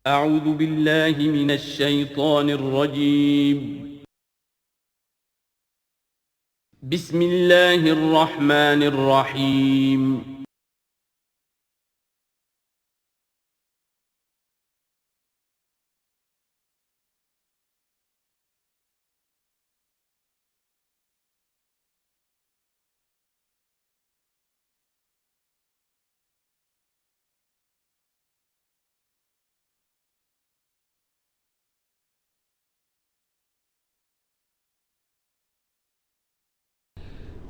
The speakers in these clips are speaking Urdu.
أعوذ بالله من الشيطان الرجيم. بسم الله الرحمن الرحيم.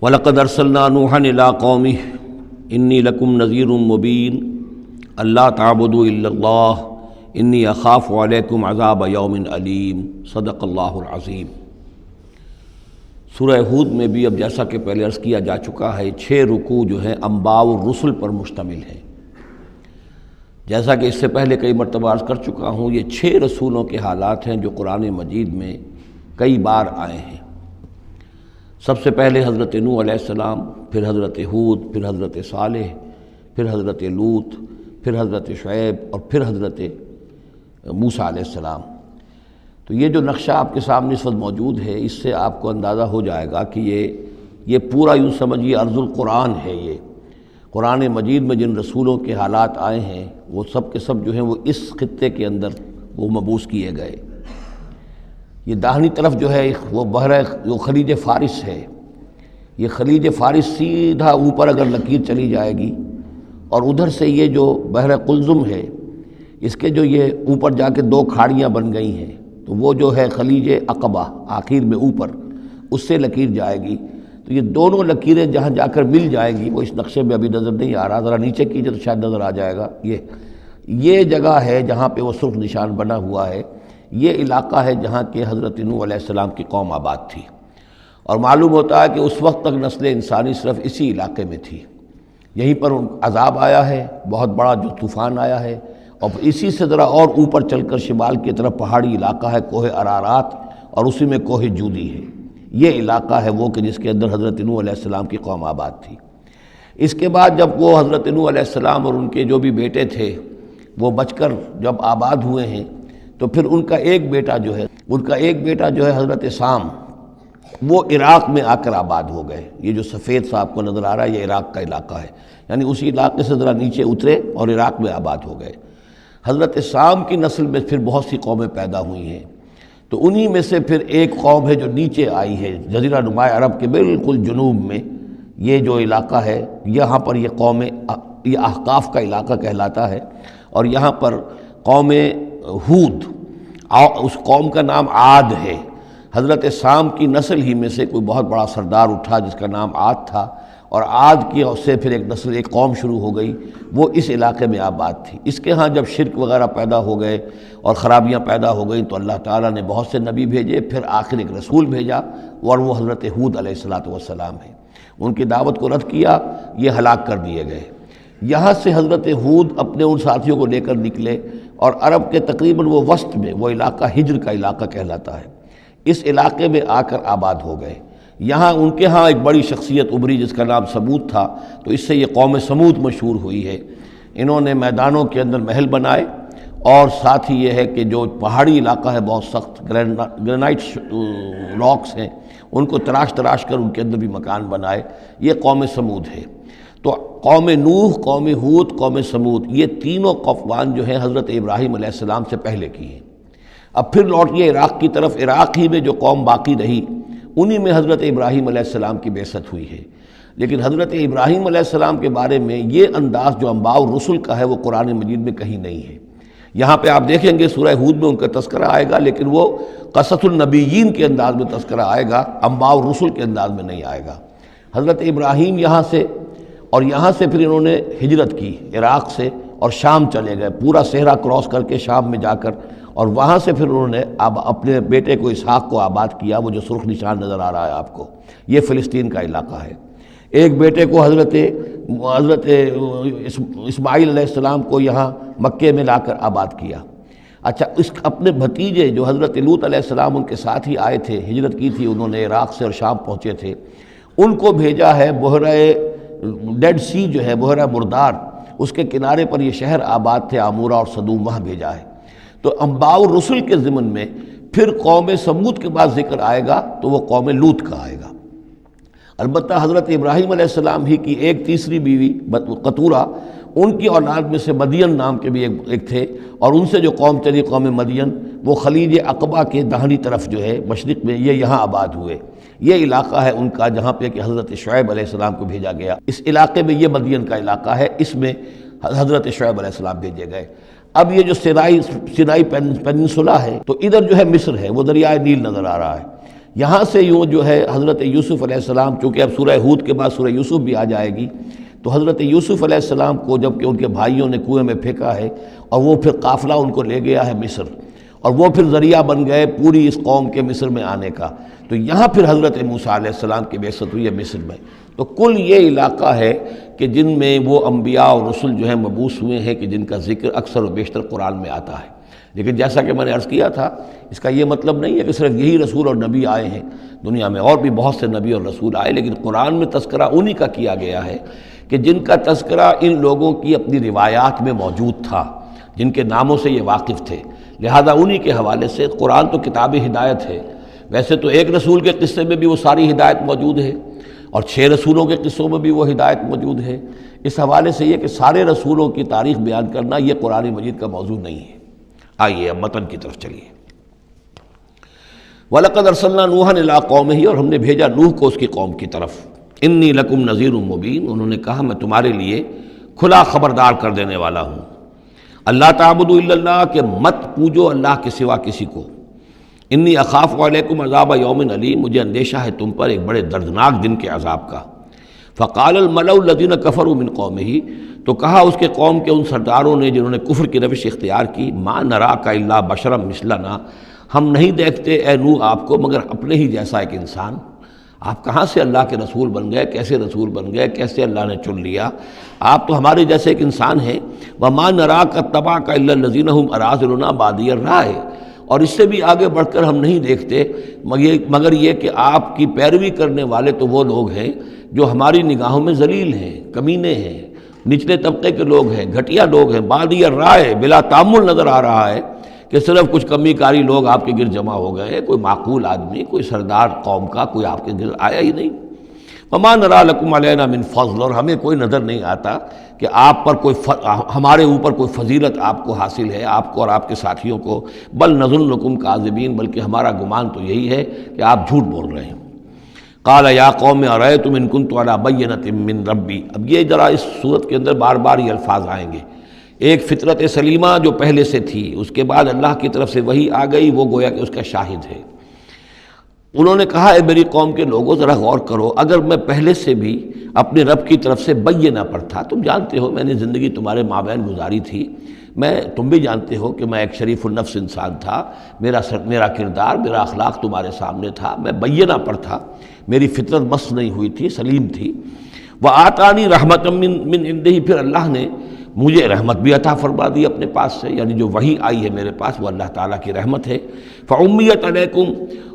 وَلَقَدْ أَرْسَلْنَا نُوحًا إِلَىٰ قَوْمِهِ إِنِّي لَكُمْ نَذِيرٌ مُّبِينٌ أَلَّا تَعْبُدُوا إِلَّا اللَّهَ إِنِّي أَخَافُ عَلَيْكُمْ عَذَابَ يَوْمٍ أَلِيمٍ صدق اللہ العظیم۔ سورہ ہود میں بھی اب جیسا کہ پہلے عرض کیا جا چکا ہے 6 رکوع جو ہیں انباء الرسل پر مشتمل ہیں۔ جیسا کہ اس سے پہلے کئی مرتبہ عرض کر چکا ہوں، یہ 6 رسولوں کے حالات ہیں جو قرآن مجید میں کئی بار آئے ہیں۔ سب سے پہلے حضرت نوح علیہ السلام، پھر حضرت ہود، پھر حضرت صالح، پھر حضرت لوط، پھر حضرت شعیب اور پھر حضرت موسیٰ علیہ السلام۔ تو یہ جو نقشہ آپ کے سامنے اس وقت موجود ہے، اس سے آپ کو اندازہ ہو جائے گا کہ یہ پورا یوں سمجھیے ارض القرآن ہے۔ یہ قرآن مجید میں جن رسولوں کے حالات آئے ہیں وہ سب کے سب جو ہیں وہ اس خطے کے اندر وہ مبعوث کیے گئے۔ یہ داہنی طرف جو ہے وہ جو خلیج فارس ہے، یہ خلیج فارس سیدھا اوپر اگر لکیر چلی جائے گی، اور ادھر سے یہ جو بحر قلزم ہے، اس کے جو یہ اوپر جا کے 2 کھاڑیاں بن گئی ہیں، تو وہ جو ہے خلیج عقبہ آخر میں اوپر اس سے لکیر جائے گی۔ تو یہ دونوں لکیریں جہاں جا کر مل جائیں گی، وہ اس نقشے میں ابھی نظر نہیں آ رہا، ذرا نیچے کیجئے تو شاید نظر آ جائے گا۔ یہ جگہ ہے جہاں پہ وہ سرخ نشان بنا ہوا ہے، یہ علاقہ ہے جہاں کہ حضرت نوح علیہ السلام کی قوم آباد تھی، اور معلوم ہوتا ہے کہ اس وقت تک نسل انسانی صرف اسی علاقے میں تھی۔ یہیں پر عذاب آیا ہے، بہت بڑا جو طوفان آیا ہے، اور اسی سے ذرا اور اوپر چل کر شمال کی طرف پہاڑی علاقہ ہے کوہ ارارات، اور اسی میں کوہ جودی ہے۔ یہ علاقہ ہے وہ کہ جس کے اندر حضرت نوح علیہ السلام کی قوم آباد تھی۔ اس کے بعد جب وہ حضرت نوح علیہ السلام اور ان کے جو بھی بیٹے تھے وہ بچ کر جب آباد ہوئے ہیں، تو پھر ان کا ایک بیٹا جو ہے حضرت سام، وہ عراق میں آ کر آباد ہو گئے۔ یہ جو سفید سا آپ کو نظر آ رہا ہے یہ عراق کا علاقہ ہے، یعنی اسی علاقے سے ذرا نیچے اترے اور عراق میں آباد ہو گئے۔ حضرت سام کی نسل میں پھر بہت سی قومیں پیدا ہوئی ہیں، تو انہی میں سے پھر ایک قوم ہے جو نیچے آئی ہے جزیرہ نما عرب کے بالکل جنوب میں۔ یہ جو علاقہ ہے یہاں پر یہ قوم، یہ احقاف کا علاقہ کہلاتا ہے، اور یہاں پر قوم ہود، اس قوم کا نام عاد ہے۔ حضرت سام کی نسل ہی میں سے کوئی بہت بڑا سردار اٹھا جس کا نام عاد تھا، اور عاد کی سے پھر ایک قوم شروع ہو گئی، وہ اس علاقے میں آباد تھی۔ اس کے ہاں جب شرک وغیرہ پیدا ہو گئے اور خرابیاں پیدا ہو گئیں تو اللہ تعالیٰ نے بہت سے نبی بھیجے، پھر آخر ایک رسول بھیجا، اور وہ حضرت ہود علیہ السلام ہے۔ ان کی دعوت کو رد کیا، یہ ہلاک کر دیے گئے۔ یہاں سے حضرت ہود اپنے ان ساتھیوں کو لے کر نکلے، اور عرب کے تقریباً وہ وسط میں وہ علاقہ ہجر کا علاقہ کہلاتا ہے، اس علاقے میں آ کر آباد ہو گئے۔ یہاں ان کے ہاں ایک بڑی شخصیت ابھری جس کا نام سمود تھا، تو اس سے یہ قوم سمود مشہور ہوئی ہے۔ انہوں نے میدانوں کے اندر محل بنائے، اور ساتھ ہی یہ ہے کہ جو پہاڑی علاقہ ہے بہت سخت گرینائٹ راکس ہیں، ان کو تراش کر ان کے اندر بھی مکان بنائے۔ یہ قوم سمود ہے۔ تو قوم نوح، قوم ہود، قوم سمود، یہ تینوں قومان جو ہیں حضرت ابراہیم علیہ السلام سے پہلے کی ہیں۔ اب پھر لوٹیے عراق کی طرف۔ عراق ہی میں جو قوم باقی رہی انہی میں حضرت ابراہیم علیہ السلام کی بعثت ہوئی ہے۔ لیکن حضرت ابراہیم علیہ السلام کے بارے میں یہ انداز جو انباء الرسل کا ہے وہ قرآن مجید میں کہیں نہیں ہے۔ یہاں پہ آپ دیکھیں گے سورہ ہود میں ان کا تذکرہ آئے گا، لیکن وہ قصص النبیین کے انداز میں تذکرہ آئے گا، انباء الرسل کے انداز میں نہیں آئے گا۔ حضرت ابراہیم یہاں سے، اور یہاں سے پھر انہوں نے ہجرت کی عراق سے، اور شام چلے گئے، پورا صحرا کراس کر کے شام میں جا کر، اور وہاں سے پھر انہوں نے اپنے بیٹے کو اسحاق کو آباد کیا۔ وہ جو سرخ نشان نظر آ رہا ہے آپ کو، یہ فلسطین کا علاقہ ہے۔ ایک بیٹے کو حضرت اسماعیل علیہ السلام کو یہاں مکے میں لا کر آباد کیا۔ اچھا، اس اپنے بھتیجے جو حضرت لوط علیہ السلام ان کے ساتھ ہی آئے تھے، ہجرت کی تھی انہوں نے عراق سے اور شام پہنچے تھے، ان کو بھیجا ہے بحیرہ ڈیڈ سی جو ہے، بحیرہ مردار، اس کے کنارے پر یہ شہر آباد تھے، عمورہ اور صدوم، وہاں بھیجا ہے۔ تو انباء الرسل کے ضمن میں پھر قوم سمود کے بعد ذکر آئے گا تو وہ قوم لوط کا آئے گا۔ البتہ حضرت ابراہیم علیہ السلام ہی کی ایک تیسری بیوی قطورہ، ان کی اولاد میں سے مدین نام کے بھی ایک تھے، اور ان سے جو قوم چلی قوم مدین، وہ خلیج عقبہ کے داہنی طرف جو ہے مشرق میں، یہ یہاں آباد ہوئے۔ یہ علاقہ ہے ان کا جہاں پہ کہ حضرت شعیب علیہ السلام کو بھیجا گیا۔ اس علاقے میں یہ مدین کا علاقہ ہے، اس میں حضرت شعیب علیہ السلام بھیجے گئے۔ اب یہ جو سینائی پیننسولا ہے تو ادھر جو ہے مصر ہے، وہ دریائے نیل نظر آ رہا ہے۔ یہاں سے یوں جو ہے حضرت یوسف علیہ السلام، چونکہ اب سورہ ہود کے بعد سورہ یوسف بھی آ جائے گی، تو حضرت یوسف علیہ السلام کو جب کہ ان کے بھائیوں نے کنویں میں پھینکا ہے اور وہ پھر قافلہ ان کو لے گیا ہے مصر، اور وہ پھر ذریعہ بن گئے پوری اس قوم کے مصر میں آنے کا، تو یہاں پھر حضرت موسیٰ علیہ السلام کی بعثت ہوئی ہے مصر میں۔ تو کل یہ علاقہ ہے کہ جن میں وہ انبیاء اور رسل جو ہیں مبعوث ہوئے ہیں کہ جن کا ذکر اکثر و بیشتر قرآن میں آتا ہے۔ لیکن جیسا کہ میں نے عرض کیا تھا، اس کا یہ مطلب نہیں ہے کہ صرف یہی رسول اور نبی آئے ہیں، دنیا میں اور بھی بہت سے نبی اور رسول آئے، لیکن قرآن میں تذکرہ انہی کا کیا گیا ہے کہ جن کا تذکرہ ان لوگوں کی اپنی روایات میں موجود تھا، جن کے ناموں سے یہ واقف تھے، لہذا انہی کے حوالے سے قرآن تو کتاب ہدایت ہے۔ ویسے تو ایک رسول کے قصے میں بھی وہ ساری ہدایت موجود ہے، اور 6 رسولوں کے قصوں میں بھی وہ ہدایت موجود ہے۔ اس حوالے سے یہ کہ سارے رسولوں کی تاریخ بیان کرنا یہ قرآن مجید کا موضوع نہیں ہے۔ آئیے اب متن کی طرف چلیے۔ وَلَقَدْ أَرْسَلْنَا نُوحًا إِلَىٰ قَوْمِهِ، اور ہم نے بھیجا نوح کو اس کی قوم کی طرف۔ إِنِّي لَكُمْ نَذِيرٌ مُّبِينٌ، انہوں نے کہا میں تمہارے لیے کھلا خبردار کر دینے والا ہوں۔ اللہ تعبدوا الا اللہ، کہ مت پوجو اللہ کے سوا کسی کو۔ انی اخاف علیکم عذاب یوم علیم، مجھے اندیشہ ہے تم پر ایک بڑے دردناک دن کے عذاب کا۔ فقال الملأ الذین کفروا من قومہ، تو کہا اس کے قوم کے ان سرداروں نے جنہوں نے کفر کی روش اختیار کی، ما نراک الا بشرا مثلنا، ہم نہیں دیکھتے اے نوح آپ کو مگر اپنے ہی جیسا ایک انسان۔ آپ کہاں سے اللہ کے رسول بن گئے، کیسے رسول بن گئے، کیسے اللہ نے چن لیا؟ آپ تو ہمارے جیسے ایک انسان ہیں۔ وما نراک اتبعک الا الذین هم اراذلنا بادی الرائے، اور اس سے بھی آگے بڑھ کر ہم نہیں دیکھتے مگر یہ کہ آپ کی پیروی کرنے والے تو وہ لوگ ہیں جو ہماری نگاہوں میں ذلیل ہیں، کمینے ہیں، نچلے طبقے کے لوگ ہیں، گھٹیا لوگ ہیں۔ بادی الرائے، بلا تعمل نظر آ رہا ہے کہ صرف کچھ کمی کاری لوگ آپ کے گرد جمع ہو گئے، کوئی معقول آدمی، کوئی سردار قوم کا کوئی آپ کے گرد آیا ہی نہیں۔ وما نرا لکم علینا من فضل، اور ہمیں کوئی نظر نہیں آتا کہ آپ پر کوئی ہمارے اوپر کوئی فضیلت آپ کو حاصل ہے، آپ کو اور آپ کے ساتھیوں کو۔ بل نظنکم کاذبین، بلکہ ہمارا گمان تو یہی ہے کہ آپ جھوٹ بول رہے ہیں۔ قال یا قوم ارأیتم ان کنت علی بینۃ من ربی، اب یہ ذرا اس صورت کے اندر بار بار یہ الفاظ آئیں گے۔ ایک فطرت سلیمہ جو پہلے سے تھی، اس کے بعد اللہ کی طرف سے وحی آ گئی، وہ گویا کہ اس کا شاہد ہے۔ انہوں نے کہا اے میری قوم کے لوگوں ذرا غور کرو، اگر میں پہلے سے بھی اپنے رب کی طرف سے بینہ پر تھا، تم جانتے ہو میں نے زندگی تمہارے مابین گزاری تھی، تم بھی جانتے ہو کہ میں ایک شریف النفس انسان تھا، میرا کردار، میرا اخلاق تمہارے سامنے تھا، میں بینہ پر تھا، میری فطرت مس نہیں ہوئی تھی، سلیم تھی۔ وآتانی رحمۃ من عنده، پھر اللہ نے مجھے رحمت بھی عطا فرما دی اپنے پاس سے، یعنی جو وحی آئی ہے میرے پاس وہ اللہ تعالیٰ کی رحمت ہے۔ فعمیت علیکم،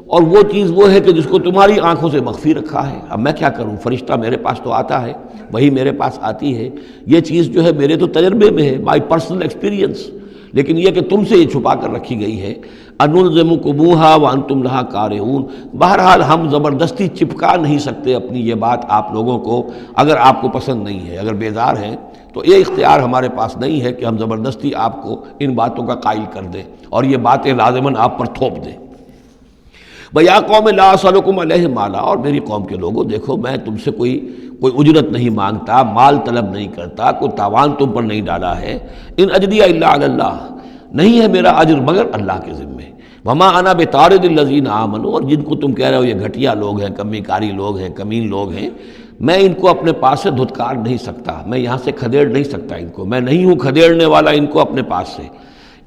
اور وہ چیز وہ ہے کہ جس کو تمہاری آنکھوں سے مخفی رکھا ہے۔ اب میں کیا کروں، فرشتہ میرے پاس تو آتا ہے، وہی میرے پاس آتی ہے، یہ چیز جو ہے میرے تو تجربے میں ہے، مائی پرسنل ایکسپیرینس، لیکن یہ کہ تم سے یہ چھپا کر رکھی گئی ہے۔ انلزمکموہا وانتم لہا کارہون، بہرحال ہم زبردستی چپکا نہیں سکتے اپنی یہ بات آپ لوگوں کو، اگر آپ کو پسند نہیں ہے، اگر بیزار ہیں تو یہ اختیار ہمارے پاس نہیں ہے کہ ہم زبردستی آپ کو ان باتوں کا قائل کر دیں اور یہ باتیں لازماً آپ پر تھوپ دیں۔ بیا قوم لا اسألکم علیہ مالا، اور میری قوم کے لوگوں دیکھو میں تم سے کوئی اجرت نہیں مانگتا، مال طلب نہیں کرتا، کوئی تاوان تم پر نہیں ڈالا ہے۔ ان اجریہ الا علی اللہ، نہیں ہے میرا اجر مگر اللہ کے ذمے۔ وما انا بطارد الذین آمنوا، اور جن کو تم کہہ رہے ہو یہ گھٹیا لوگ ہیں، کمی کاری لوگ ہیں، کمین لوگ ہیں، میں ان کو اپنے پاس سے دھتکار نہیں سکتا، میں یہاں سے کھدیڑ نہیں سکتا ان کو، میں نہیں ہوں کھدیڑنے والا ان کو اپنے پاس سے۔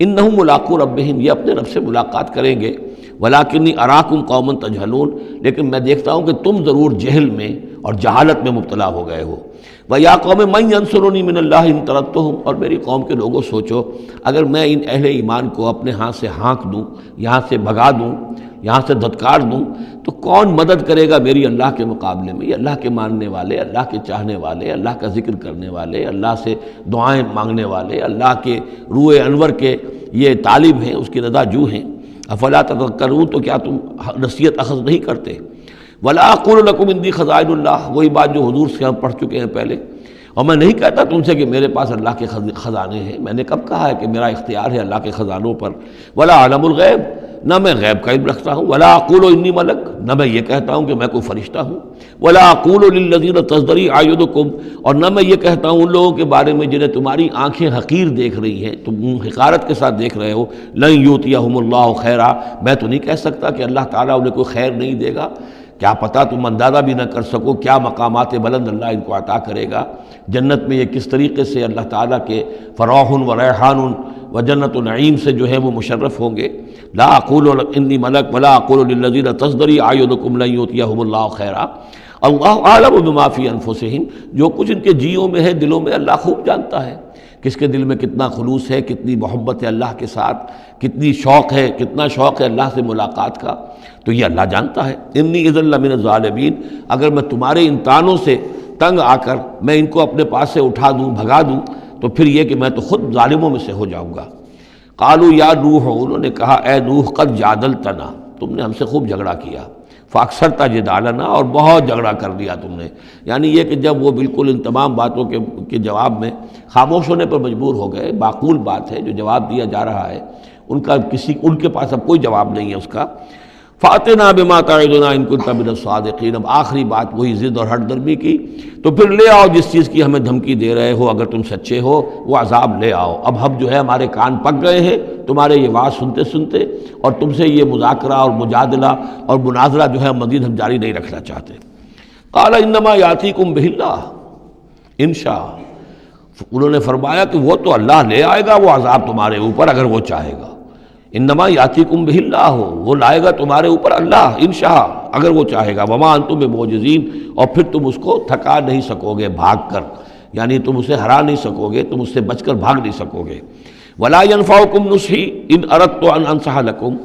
انہم ملاقو ربہم، یہ اپنے رب سے ملاقات کریں گے۔ ولیکنی اراکم قوما تجہلون، لیکن میں دیکھتا ہوں کہ تم ضرور جہل میں اور جہالت میں مبتلا ہو گئے ہو۔ ویا قوم من ینصرنی من اللہ ان طردتہم، اور میری قوم کے لوگوں سوچو اگر میں ان اہل ایمان کو اپنے ہاتھ سے ہانک دوں، یہاں سے بھگا دوں، یہاں سے دھتکار دوں، تو کون مدد کرے گا میری اللہ کے مقابلے میں؟ یہ اللہ کے ماننے والے، اللہ کے چاہنے والے، اللہ کا ذکر کرنے والے، اللہ سے دعائیں مانگنے والے، اللہ کے روح انور کے یہ طالب ہیں، اس کی رضا جو ہیں، افلا تذکرون، تو کیا تم نصیحت اخذ نہیں کرتے؟ ولا اقول لکم عندی خزائن اللہ، وہی بات جو حضور سے ہم پڑھ چکے ہیں پہلے، اور میں نہیں کہتا تم سے کہ میرے پاس اللہ کے خزانے ہیں، میں نے کب کہا ہے کہ میرا اختیار ہے اللہ کے خزانوں پر؟ ولا اعلم الغیب، نہ میں غیب کا علم رکھتا ہوں، ولا اقول انی ملک، نہ میں یہ کہتا ہوں کہ میں کوئی فرشتہ ہوں، ولا اقول للذین تزدری اعینکم، اور نہ میں یہ کہتا ہوں ان لوگوں کے بارے میں جنہیں تمہاری آنکھیں حقیر دیکھ رہی ہیں، تم حقارت کے ساتھ دیکھ رہے ہو، لن یؤتیہم اللہ خیرا، میں تو نہیں کہہ سکتا کہ اللہ تعالیٰ انہیں کوئی خیر نہیں دے گا، کیا پتہ تم اندازہ بھی نہ کر سکو کیا مقامات بلند اللہ ان کو عطا کرے گا، جنت میں یہ کس طریقے سے اللہ تعالیٰ کے فراح و ریحان و جنت و نعیم سے جو ہے وہ مشرف ہوں گے۔ لا اقول انی ملک ولا اقول للذین تزدری اعینکم لن یؤتیہم اللہ خیرا، اللہ اعلم بما فی انفسہم، جو کچھ ان کے جیوں میں ہے، دلوں میں، اللہ خوب جانتا ہے کس کے دل میں کتنا خلوص ہے، کتنی محبت ہے اللہ کے ساتھ، کتنی شوق ہے، کتنا شوق ہے اللہ سے ملاقات کا، تو یہ اللہ جانتا ہے۔ انی اذا لمن الظالمین، اگر میں تمہارے ان طعنوں سے تنگ آ کر میں ان کو اپنے پاس سے اٹھا دوں، بھگا دوں، تو پھر یہ کہ میں تو خود ظالموں میں سے ہو جاؤں گا۔ قالوا یا نوح، انہوں نے کہا اے نوح قد جادلتنا، تم نے ہم سے خوب جھگڑا کیا، فاکثرت جدالنا، اور بہت جھگڑا کر دیا تم نے، یعنی یہ کہ جب وہ بالکل ان تمام باتوں کے جواب میں خاموش ہونے پر مجبور ہو گئے، معقول بات ہے جو جواب دیا جا رہا ہے، ان کے پاس اب کوئی جواب نہیں ہے اس کا۔ فاتنا بما تعدنا ان کنت من الصادقین، اب آخری بات وہی ضد اور ہٹ درمی کی، تو پھر لے آؤ جس چیز کی ہمیں دھمکی دے رہے ہو، اگر تم سچے ہو وہ عذاب لے آؤ۔ اب ہم جو ہے ہمارے کان پک گئے ہیں تمہارے یہ بات سنتے سنتے، اور تم سے یہ مذاکرہ اور مجادلہ اور مناظرہ جو ہے مزید ہم جاری نہیں رکھنا چاہتے۔ قال انما یاتیکم بہ اللہ ان شاء، انہوں نے فرمایا کہ وہ تو اللہ لے آئے گا وہ عذاب تمہارے اوپر اگر وہ چاہے گا، انما یاتیکم بہ اللہ، وہ لائے گا تمہارے اوپر اللہ انشاء، اگر وہ چاہے گا، وما انتم بمعجزین، اور پھر تم اس کو تھکا نہیں سکو گے بھاگ کر، یعنی تم اسے ہرا نہیں سکو گے، تم اس سے بچ کر بھاگ نہیں سکو گے۔ ولا ينفعکم نصحی ان اردت ان انصح لکم،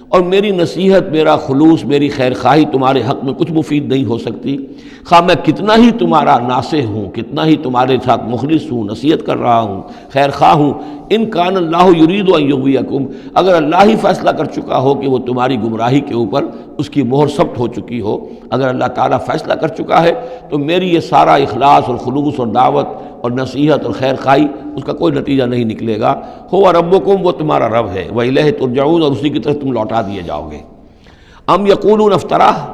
اور میری نصیحت، میرا خلوص، میری خیر خواہی تمہارے حق میں کچھ مفید نہیں ہو سکتی، خواہ میں کتنا ہی تمہارا ناصح ہوں، کتنا ہی تمہارے ساتھ مخلص ہوں، نصیحت کر رہا ہوں، خیر خواہ ہوں۔ ان کان اللہ یرید ان یغویکم، اگر اللہ ہی فیصلہ کر چکا ہو کہ وہ تمہاری گمراہی کے اوپر اس کی مہر ثبت ہو چکی ہو، اگر اللہ تعالیٰ فیصلہ کر چکا ہے تو میری یہ سارا اخلاص اور خلوص اور دعوت اور نصیحت اور خیر خواہی اس کا کوئی نتیجہ نہیں نکلے گا۔ ہو ربکم، وہ تمہارا رب ہے، وإلیہ ترجعون، اور اسی کی طرف تم لوٹا دیے جاؤ گے۔ ام یقولون افتراہ،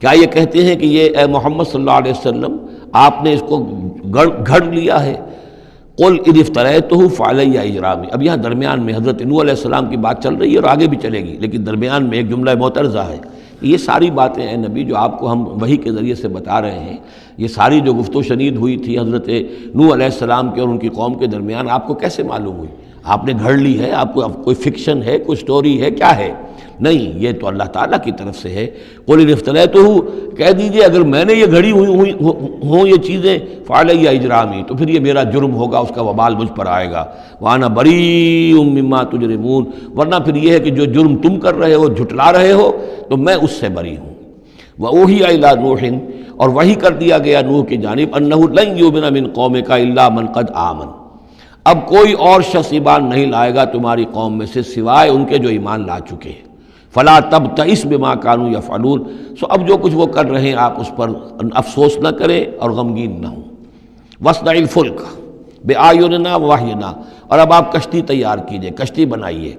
کیا یہ کہتے ہیں کہ یہ اے محمد صلی اللہ علیہ وسلم آپ نے اس کو گھڑ لیا ہے؟ قل ان افتریتہ فعلی اجرامی، اب یہاں درمیان میں حضرت نوح علیہ السلام کی بات چل رہی ہے اور آگے بھی چلے گی، لیکن درمیان میں ایک جملہ معترضہ ہے۔ یہ ساری باتیں ہیں نبی جو آپ کو ہم وحی کے ذریعے سے بتا رہے ہیں، یہ ساری جو گفت و شنید ہوئی تھی حضرت نوح علیہ السلام کے اور ان کی قوم کے درمیان، آپ کو کیسے معلوم ہوئی؟ آپ نے گھڑ لی ہے؟ آپ کو کوئی فکشن ہے، کوئی سٹوری ہے، کیا ہے؟ نہیں، یہ تو اللہ تعالیٰ کی طرف سے ہے۔ قل ان افتریتہ، کہہ دیجئے اگر میں نے یہ گھڑی ہوں یہ چیزیں، فعلی اجرامی، تو پھر یہ میرا جرم ہوگا، اس کا وبال مجھ پر آئے گا۔ وانا بریء مما تجرمون، ورنہ پھر یہ ہے کہ جو جرم تم کر رہے ہو، جھٹلا رہے ہو، تو میں اس سے بری ہوں۔ وأوحی الی نوح، اور وحی کر دیا گیا نوح کی جانب، انہ لن یؤمن من قومک الا من قد آمن، اب کوئی اور شخص ایمان نہیں لائے گا تمہاری قوم میں سے سوائے ان کے جو ایمان لا چکے ہیں۔ فلا تبتئس بما كانوا يفعلون، سو اب جو کچھ وہ کر رہے ہیں آپ اس پر افسوس نہ کریں اور غمگین نہ ہوں۔ واصنع الفلک بأعیننا ووحینا، اور اب آپ کشتی تیار کیجئے، کشتی بنائیے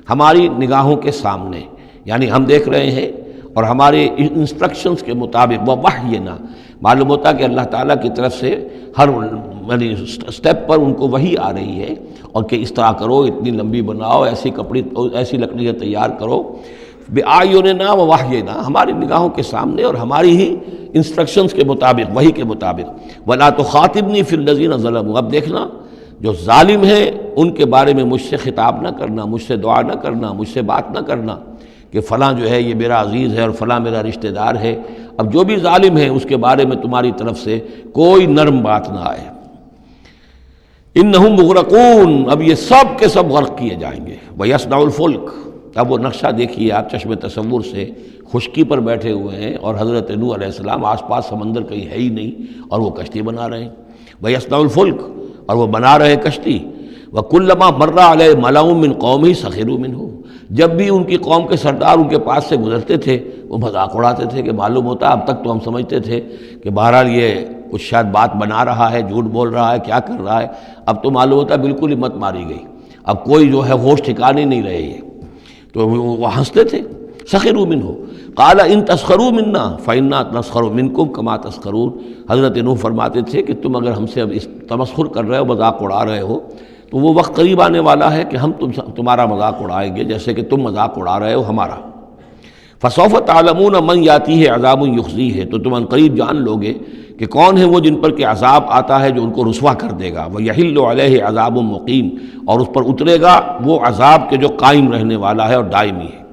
ہماری نگاہوں کے سامنے، یعنی ہم دیکھ رہے ہیں اور ہمارے انسٹرکشنز کے مطابق، ووحینا معلوم ہوتا کہ اللہ تعالیٰ کی طرف سے ہر یعنی سٹیپ پر ان کو وحی آ رہی ہے، اور کہ اس طرح کرو، اتنی لمبی بناؤ، ایسی لکڑیاں تیار کرو، بِأَعْيُنِنَا وَوَحْيِنَا، ہماری نگاہوں کے سامنے اور ہماری ہی انسٹرکشنز کے مطابق، وحی کے مطابق۔ وَلَا تُخَاطِبْنِي فِي الَّذِينَ ظَلَمُوا، اب دیکھنا جو ظالم ہیں ان کے بارے میں مجھ سے خطاب نہ کرنا، مجھ سے دعا نہ کرنا، مجھ سے بات نہ کرنا کہ فلاں جو ہے یہ میرا عزیز ہے اور فلاں میرا رشتہ دار ہے۔ اب جو بھی ظالم ہے اس کے بارے میں تمہاری طرف سے کوئی نرم بات نہ آئے۔ انہم مغرقون، اب یہ سب کے سب غرق کیے جائیں گے۔ وَيَصْنَعُ الْفُلْكَ، اب وہ نقشہ دیکھیے آپ چشم تصور سے، خشکی پر بیٹھے ہوئے ہیں اور حضرت نوح علیہ السلام، آس پاس سمندر کہیں ہے ہی نہیں، اور وہ کشتی بنا رہے ہیں۔ وَيَصْنَعُ الْفُلْكَ، اور وہ بنا رہے کشتی، وَكُلَّمَا مَرَّ عَلَيْهِ مَلَأٌ مِّن قَوْمِهِ سَخِرُوا مِنْهُ، جب بھی ان کی قوم کے سردار ان کے پاس سے گزرتے تھے وہ مذاق اڑاتے تھے کہ معلوم ہوتا اب تک تو ہم سمجھتے تھے کہ بہرحال یہ کچھ شاید بات بنا رہا ہے، جھوٹ بول رہا ہے، کیا کر رہا ہے، اب تو معلوم ہوتا بالکل ہی مت ماری گئی، اب کوئی جو ہے ہوش ٹھکانے نہیں رہے یہ، تو وہ ہنستے تھے۔ سخروا منہ قال ان تسخروا منا فانا نسخر منکم کما تسخرون، حضرت نوح فرماتے تھے کہ تم اگر ہم سے اب اس تمسخر کر رہے ہو، مذاق اڑا رہے ہو، تو وہ وقت قریب آنے والا ہے کہ ہم تمہارا مذاق اڑائیں گے جیسے کہ تم مذاق اڑا رہے ہو ہمارا۔ فسوف تعلمون من یاتیہ عذاب یخزیہ، تو تم ان قریب جان لوگے کہ کون ہیں وہ جن پر کہ عذاب آتا ہے جو ان کو رسوا کر دے گا، ویحل علیہ عذاب مقیم، اور اس پر اترے گا وہ عذاب کے جو قائم رہنے والا ہے اور دائمی ہے۔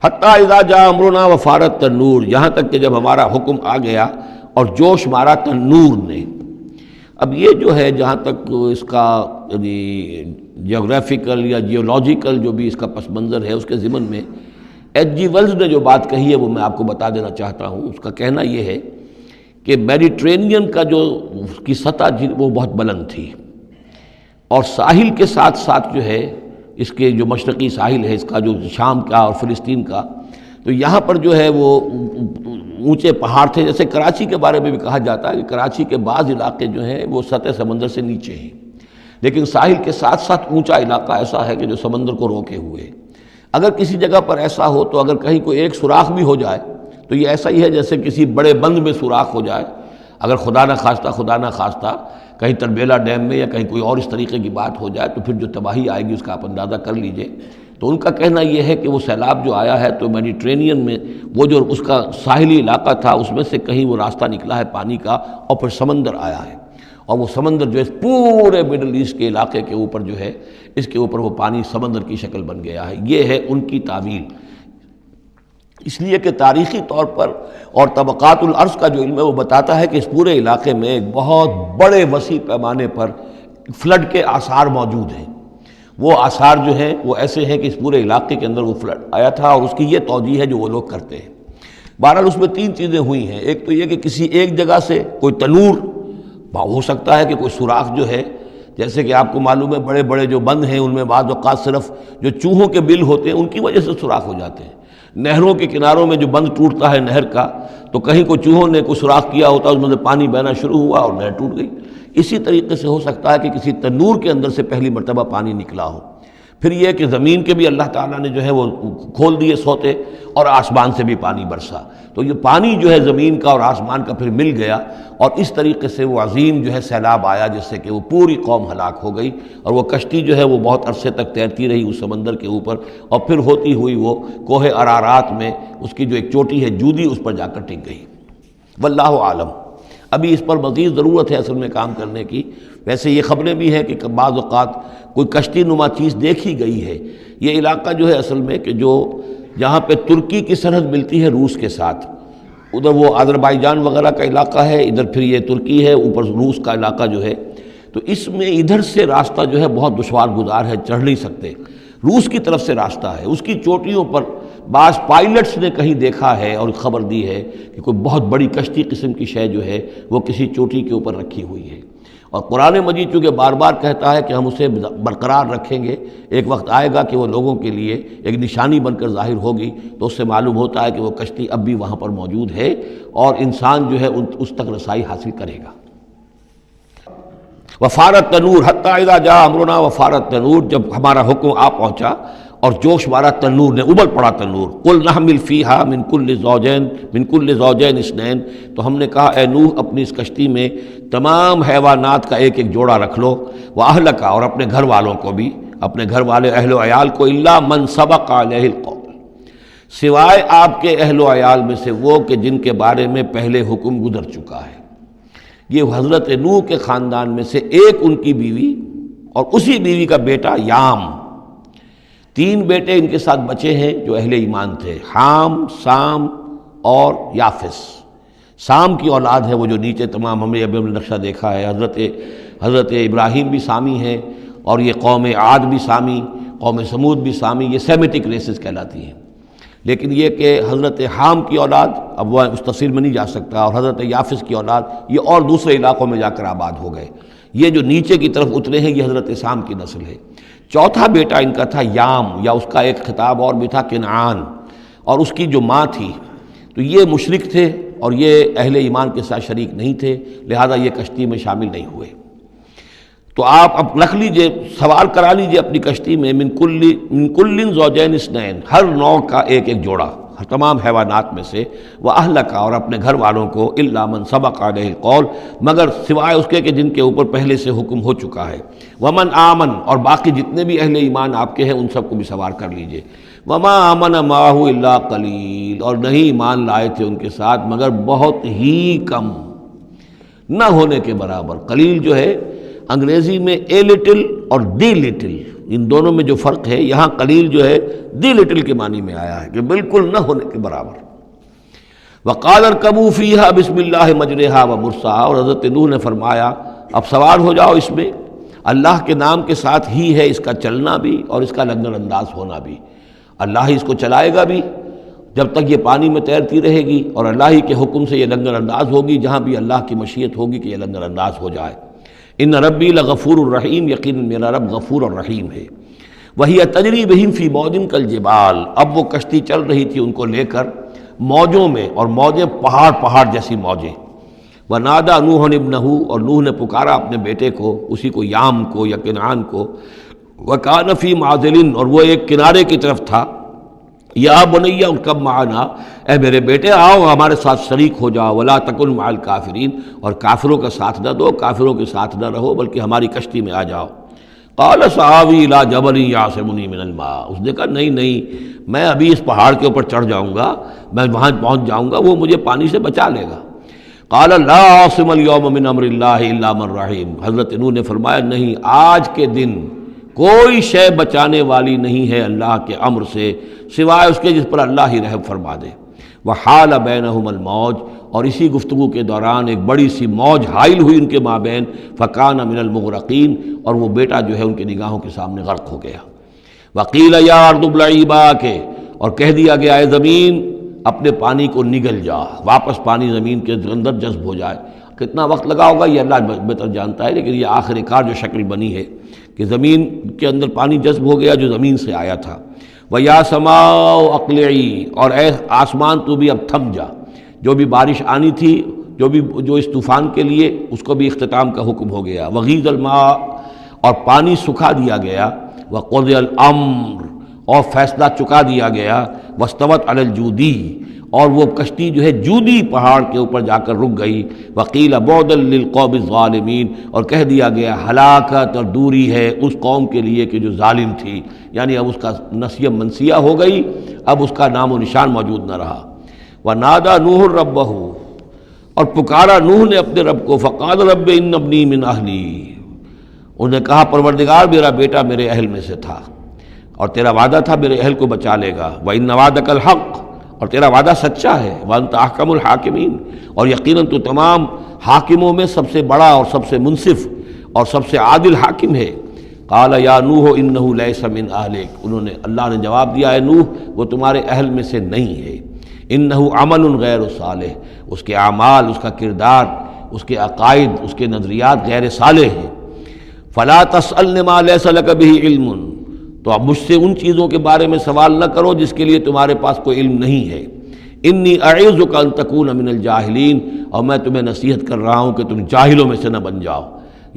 حتیٰ اذا جاء امرنا وفارت تنور، یہاں تک کہ جب ہمارا حکم آ گیا اور جوش مارا تنور نے۔ اب یہ جو ہے جہاں تک اس کا یعنی جیوگرافیکل یا جیولوجیکل جو بھی اس کا پس منظر ہے، اس کے ضمن میں ایچ جی ویلز نے جو بات کہی ہے وہ میں آپ کو بتا دینا چاہتا ہوں۔ اس کا کہنا یہ ہے کہ میڈیٹرینین کا جو اس کی سطح وہ بہت بلند تھی، اور ساحل کے ساتھ ساتھ جو ہے اس کے جو مشرقی ساحل ہے اس کا جو شام کا اور فلسطین کا، تو یہاں پر جو ہے وہ اونچے پہاڑ تھے، جیسے کراچی کے بارے میں بھی کہا جاتا ہے کہ کراچی کے بعض علاقے جو ہیں وہ سطح سمندر سے نیچے ہیں، لیکن ساحل کے ساتھ ساتھ اونچا علاقہ ایسا ہے کہ جو سمندر کو روکے ہوئے ہے۔ اگر کسی جگہ پر ایسا ہو تو اگر کہیں کوئی ایک سوراخ بھی ہو جائے تو یہ ایسا ہی ہے جیسے کسی بڑے بند میں سوراخ ہو جائے، اگر خدا نہ خواستہ کہیں تربیلا ڈیم میں یا کہیں کوئی اور اس طریقے کی بات ہو جائے تو پھر جو تباہی آئے گی اس کا آپ اندازہ کر لیجئے۔ تو ان کا کہنا یہ ہے کہ وہ سیلاب جو آیا ہے تو میڈیٹرینین میں وہ جو اس کا ساحلی علاقہ تھا اس میں سے کہیں وہ راستہ نکلا ہے پانی کا، اور پھر سمندر آیا ہے، اور وہ سمندر جو ہے پورے مڈل ایسٹ کے علاقے کے اوپر جو ہے اس کے اوپر وہ پانی سمندر کی شکل بن گیا ہے۔ یہ ہے ان کی تعویل، اس لیے کہ تاریخی طور پر اور طبقات الارض کا جو علم ہے وہ بتاتا ہے کہ اس پورے علاقے میں ایک بہت بڑے وسیع پیمانے پر فلڈ کے آثار موجود ہیں۔ وہ آثار جو ہیں وہ ایسے ہیں کہ اس پورے علاقے کے اندر وہ فلڈ آیا تھا، اور اس کی یہ توجیہ ہے جو وہ لوگ کرتے ہیں۔ بہرحال اس میں تین چیزیں ہوئی ہیں، ایک تو یہ کہ کسی ایک جگہ سے کوئی تنور ہو سکتا ہے کہ کوئی سوراخ جو ہے، جیسے کہ آپ کو معلوم ہے بڑے بڑے جو بند ہیں ان میں بعض اوقات صرف جو چوہوں کے بل ہوتے ہیں ان کی وجہ سے سوراخ ہو جاتے ہیں۔ نہروں کے کناروں میں جو بند ٹوٹتا ہے نہر کا، تو کہیں کوئی چوہوں نے کوئی سوراخ کیا ہوتا ہے، اس میں سے پانی بہنا شروع ہوا اور نہر ٹوٹ گئی۔ اسی طریقے سے ہو سکتا ہے کہ کسی تنور کے اندر سے پہلی مرتبہ پانی نکلا ہو۔ پھر یہ کہ زمین کے بھی اللہ تعالیٰ نے جو ہے وہ کھول دیے سوتے، اور آسمان سے بھی پانی برسا، تو یہ پانی جو ہے زمین کا اور آسمان کا پھر مل گیا، اور اس طریقے سے وہ عظیم جو ہے سیلاب آیا جس سے کہ وہ پوری قوم ہلاک ہو گئی، اور وہ کشتی جو ہے وہ بہت عرصے تک تیرتی رہی اس سمندر کے اوپر، اور پھر ہوتی ہوئی وہ کوہ ارارات میں اس کی جو ایک چوٹی ہے جودی اس پر جا کر ٹک گئی۔ واللہ عالم، ابھی اس پر مزید ضرورت ہے اصل میں کام کرنے کی۔ ویسے یہ خبریں بھی ہیں کہ بعض اوقات کوئی کشتی نما چیز دیکھی گئی ہے۔ یہ علاقہ جو ہے اصل میں کہ جو جہاں پہ ترکی کی سرحد ملتی ہے روس کے ساتھ، ادھر وہ آذربائیجان وغیرہ کا علاقہ ہے، ادھر پھر یہ ترکی ہے، اوپر روس کا علاقہ جو ہے، تو اس میں ادھر سے راستہ جو ہے بہت دشوار گزار ہے، چڑھ نہیں سکتے۔ روس کی طرف سے راستہ ہے، اس کی چوٹیوں پر بعض پائلٹس نے کہیں دیکھا ہے اور خبر دی ہے کہ کوئی بہت بڑی کشتی قسم کی شے جو ہے وہ کسی چوٹی کے اوپر رکھی ہوئی ہے، اور قرآن مجید چونکہ بار بار کہتا ہے کہ ہم اسے برقرار رکھیں گے، ایک وقت آئے گا کہ وہ لوگوں کے لیے ایک نشانی بن کر ظاہر ہوگی، تو اس سے معلوم ہوتا ہے کہ وہ کشتی اب بھی وہاں پر موجود ہے، اور انسان جو ہے اس تک رسائی حاصل کرے گا۔ وفارت تنور حتی اذا جاء امرنا، وفارت تنور، جب ہمارا حکم آ پہنچا اور جوش مارا تنور نے، ابل پڑا تنور۔ قل نحمل فیہا من کل زوجین اثنین، تو ہم نے کہا اے نوح اپنی اس کشتی میں تمام حیوانات کا ایک ایک جوڑا رکھ لو، واہلک، اور اپنے گھر والوں کو بھی، اپنے گھر والے اہل و عیال کو، الا من سبق علیہ القول، سوائے آپ کے اہل و عیال میں سے وہ کہ جن کے بارے میں پہلے حکم گزر چکا ہے۔ یہ حضرت نوح کے خاندان میں سے ایک ان کی بیوی اور اسی بیوی کا بیٹا یام، تین بیٹے ان کے ساتھ بچے ہیں جو اہل ایمان تھے، حام، سام اور یافس۔ سام کی اولاد ہے وہ جو نیچے تمام ہم نے ابھی نقشہ دیکھا ہے، حضرت ابراہیم بھی سامی ہیں، اور یہ قوم عاد بھی سامی، قوم سمود بھی سامی، یہ سیمیٹک ریسز کہلاتی ہیں۔ لیکن یہ کہ حضرت حام کی اولاد، اب وہ اس تفصیل میں نہیں جا سکتا، اور حضرت یافس کی اولاد یہ اور دوسرے علاقوں میں جا کر آباد ہو گئے۔ یہ جو نیچے کی طرف اترے ہیں یہ حضرت سام کی نسل ہے۔ چوتھا بیٹا ان کا تھا یام، یا اس کا ایک خطاب اور بھی تھا کنعان، اور اس کی جو ماں تھی، تو یہ مشرک تھے اور یہ اہل ایمان کے ساتھ شریک نہیں تھے، لہذا یہ کشتی میں شامل نہیں ہوئے۔ تو آپ اب رکھ لیجئے، سوال کرا لیجئے اپنی کشتی میں من کل زوجین اثنین، ہر نوع کا ایک ایک جوڑا، تمام حیوانات میں سے، وَأَهْلَكَ، اور اپنے گھر والوں کو، إِلَّا مَنْ سَبَقَ عَلَيْهِ الْقَوْلُ، مگر سوائے اس کے کہ جن کے اوپر پہلے سے حکم ہو چکا ہے، وَمَنْ آمَنَ، اور باقی جتنے بھی اہل ایمان آپ کے ہیں ان سب کو بھی سوار کر لیجئے، وَمَا آمَنَ مَعَهُ إِلَّا قَلِيلٌ، اور نہیں ایمان لائے تھے ان کے ساتھ مگر بہت ہی کم، نہ ہونے کے برابر۔ قلیل جو ہے انگریزی میں اے لٹل اور دی لٹل، ان دونوں میں جو فرق ہے، یہاں قلیل جو ہے دی لٹل کے معنی میں آیا ہے کہ بالکل نہ ہونے کے برابر۔ وقال اركبوا فيها بسم الله مجريها ومرساها، اور حضرت نوح نے فرمایا اب سوار ہو جاؤ اس میں، اللہ کے نام کے ساتھ ہی ہے اس کا چلنا بھی اور اس کا لنگر انداز ہونا بھی، اللہ ہی اس کو چلائے گا بھی جب تک یہ پانی میں تیرتی رہے گی، اور اللہ ہی کے حکم سے یہ لنگر انداز ہوگی جہاں بھی اللہ کی مشیت ہوگی کہ یہ لنگر انداز ہو جائے۔ ان ربی لغفور الرحیم، یقیناً میرا رب غفور الرحیم ہے۔ وہی تجری بہم فی موج کالجبال، اب وہ کشتی چل رہی تھی ان کو لے کر موجوں میں، اور موجیں پہاڑ جیسی موجیں۔ ونادى نوح ابنہ، اور نوح نے پکارا اپنے بیٹے کو، اسی کو یام کو یا کنعان کو، وکان فی معزل، اور وہ ایک کنارے کی طرف تھا، یا بنی ارکب معنا، اے میرے بیٹے آؤ ہمارے ساتھ شریک ہو جاؤ، ولا تکن مع الکافرین، اور کافروں کا ساتھ نہ دو، کافروں کے ساتھ نہ رہو بلکہ ہماری کشتی میں آ جاؤ۔ قال سآوی الی جبل یعصمنی من الماء، اس نے کہا نہیں میں ابھی اس پہاڑ کے اوپر چڑھ جاؤں گا، میں وہاں پہنچ جاؤں گا، وہ مجھے پانی سے بچا لے گا۔ قال لا عاصم اليوم من امر اللہ الا من رحم، حضرت نوح نے فرمایا نہیں، آج کے دن کوئی شے بچانے والی نہیں ہے اللہ کے امر سے سوائے اس کے جس پر اللہ ہی رحم فرما دے۔ وحال بینہم الموج، اور اسی گفتگو کے دوران ایک بڑی سی موج حائل ہوئی ان کے مابین، فکان من المغرقین، اور وہ بیٹا جو ہے ان کی نگاہوں کے سامنے غرق ہو گیا۔ وقیل یا ارض ابلعی ماءک، اور کہہ دیا گیا اے زمین اپنے پانی کو نگل جا، واپس پانی زمین کے اندر جذب ہو جائے۔ کتنا وقت لگا ہوگا یہ اللہ بہتر جانتا ہے، لیکن یہ آخر کار جو شکل بنی ہے کہ زمین کے اندر پانی جذب ہو گیا جو زمین سے آیا تھا۔ وَيَا سَمَاءُ أَقْلِعِي، اور اے آسمان تو بھی اب تھم جا، جو بھی بارش آنی تھی، جو اس طوفان کے لیے، اس کو بھی اختتام کا حکم ہو گیا۔ وَغِيضَ الْمَاءُ، اور پانی سکھا دیا گیا۔ وَقُضِيَ الْأَمْرُ، اور فیصلہ چکا دیا گیا۔ وَاسْتَوَتْ عَلَى الْجُودِيِّ، اور وہ کشتی جو ہے جودی پہاڑ کے اوپر جا کر رک گئی۔ وَقِيلَ بُعْدًا لِلْقَوْمِ الظَّالِمِينَ، اور کہہ دیا گیا ہلاکت اور دوری ہے اس قوم کے لیے کہ جو ظالم تھی، یعنی اب اس کا نسیہ منسیہ ہو گئی، اب اس کا نام و نشان موجود نہ رہا۔ وَنَادَى نُوحٌ رَبَّهُ، اور پکارا نوح نے اپنے رب کو، فَقَالَ رَبِّ إِنَّ ابْنِي مِنْ أَهْلِي، انہوں نے کہا پروردگار میرا بیٹا میرے اہل میں سے تھا، اور تیرا وعدہ تھا میرے اہل کو بچا لے گا۔ وَإِنَّ وَعْدَكَ الْحَقُّ، اور تیرا وعدہ سچا ہے۔ وَأَنْتَ أَحْكَمُ الْحَاكِمِينَ، اور یقیناً تو تمام حاکموں میں سب سے بڑا اور سب سے منصف اور سب سے عادل حاکم ہے۔ قال یا نوح انہ لیس من اہلک، انہوں نے اللہ نے جواب دیا ہے نوح وہ تمہارے اہل میں سے نہیں ہے۔ انہ عمل غیر صالح، اس کے اعمال، اس کا کردار، اس کے عقائد، اس کے نظریات غیر صالح ہیں۔ فلا تسألن ما لیس لک بہ علم، تو اب مجھ سے ان چیزوں کے بارے میں سوال نہ کرو جس کے لیے تمہارے پاس کوئی علم نہیں ہے۔ انی اعوذک ان تکون من الجاہلین، اور میں تمہیں نصیحت کر رہا ہوں کہ تم جاہلوں میں سے نہ بن جاؤ۔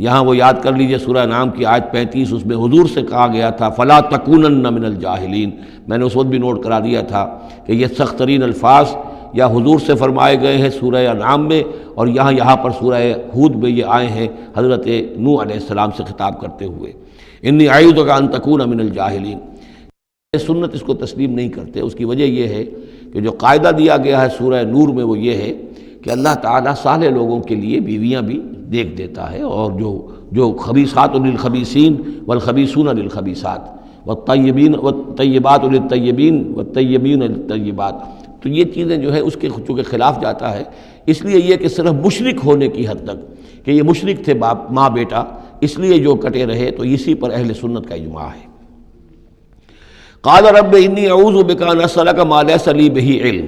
یہاں وہ یاد کر لیجئے سورہ انعام کی آیت 35، اس میں حضور سے کہا گیا تھا فلا تکونن من الجاہلین، میں نے اس وقت بھی نوٹ کرا دیا تھا کہ یہ سخت ترین الفاظ یا حضور سے فرمائے گئے ہیں سورہ انعام میں، اور یہاں پر سورہ ہود میں یہ آئے ہیں حضرت نوح علیہ السلام سے خطاب کرتے ہوئے۔ انی اعوذک ان تکون من الجاہلین، سنت اس کو تسلیم نہیں کرتے۔ اس کی وجہ یہ ہے کہ جو قاعدہ دیا گیا ہے سورہ نور میں وہ یہ ہے کہ اللہ تعالیٰ صالح لوگوں کے لیے بیویاں بھی دیکھ دیتا ہے، اور جو خبیثات للخبیثین والخبیثون للخبیثات والطیبات للطیبین والطیبین للطیبات، تو یہ چیزیں جو ہے اس کے چونکہ خلاف جاتا ہے، اس لیے یہ کہ صرف مشرک ہونے کی حد تک کہ یہ مشرک تھے باپ ماں بیٹا، اس لیے جو کٹے رہے، تو اسی پر اہل سنت کا اجماع ہے۔ قال رب انی اعوذ بک ان اسألک ما لیس لی بہ علم،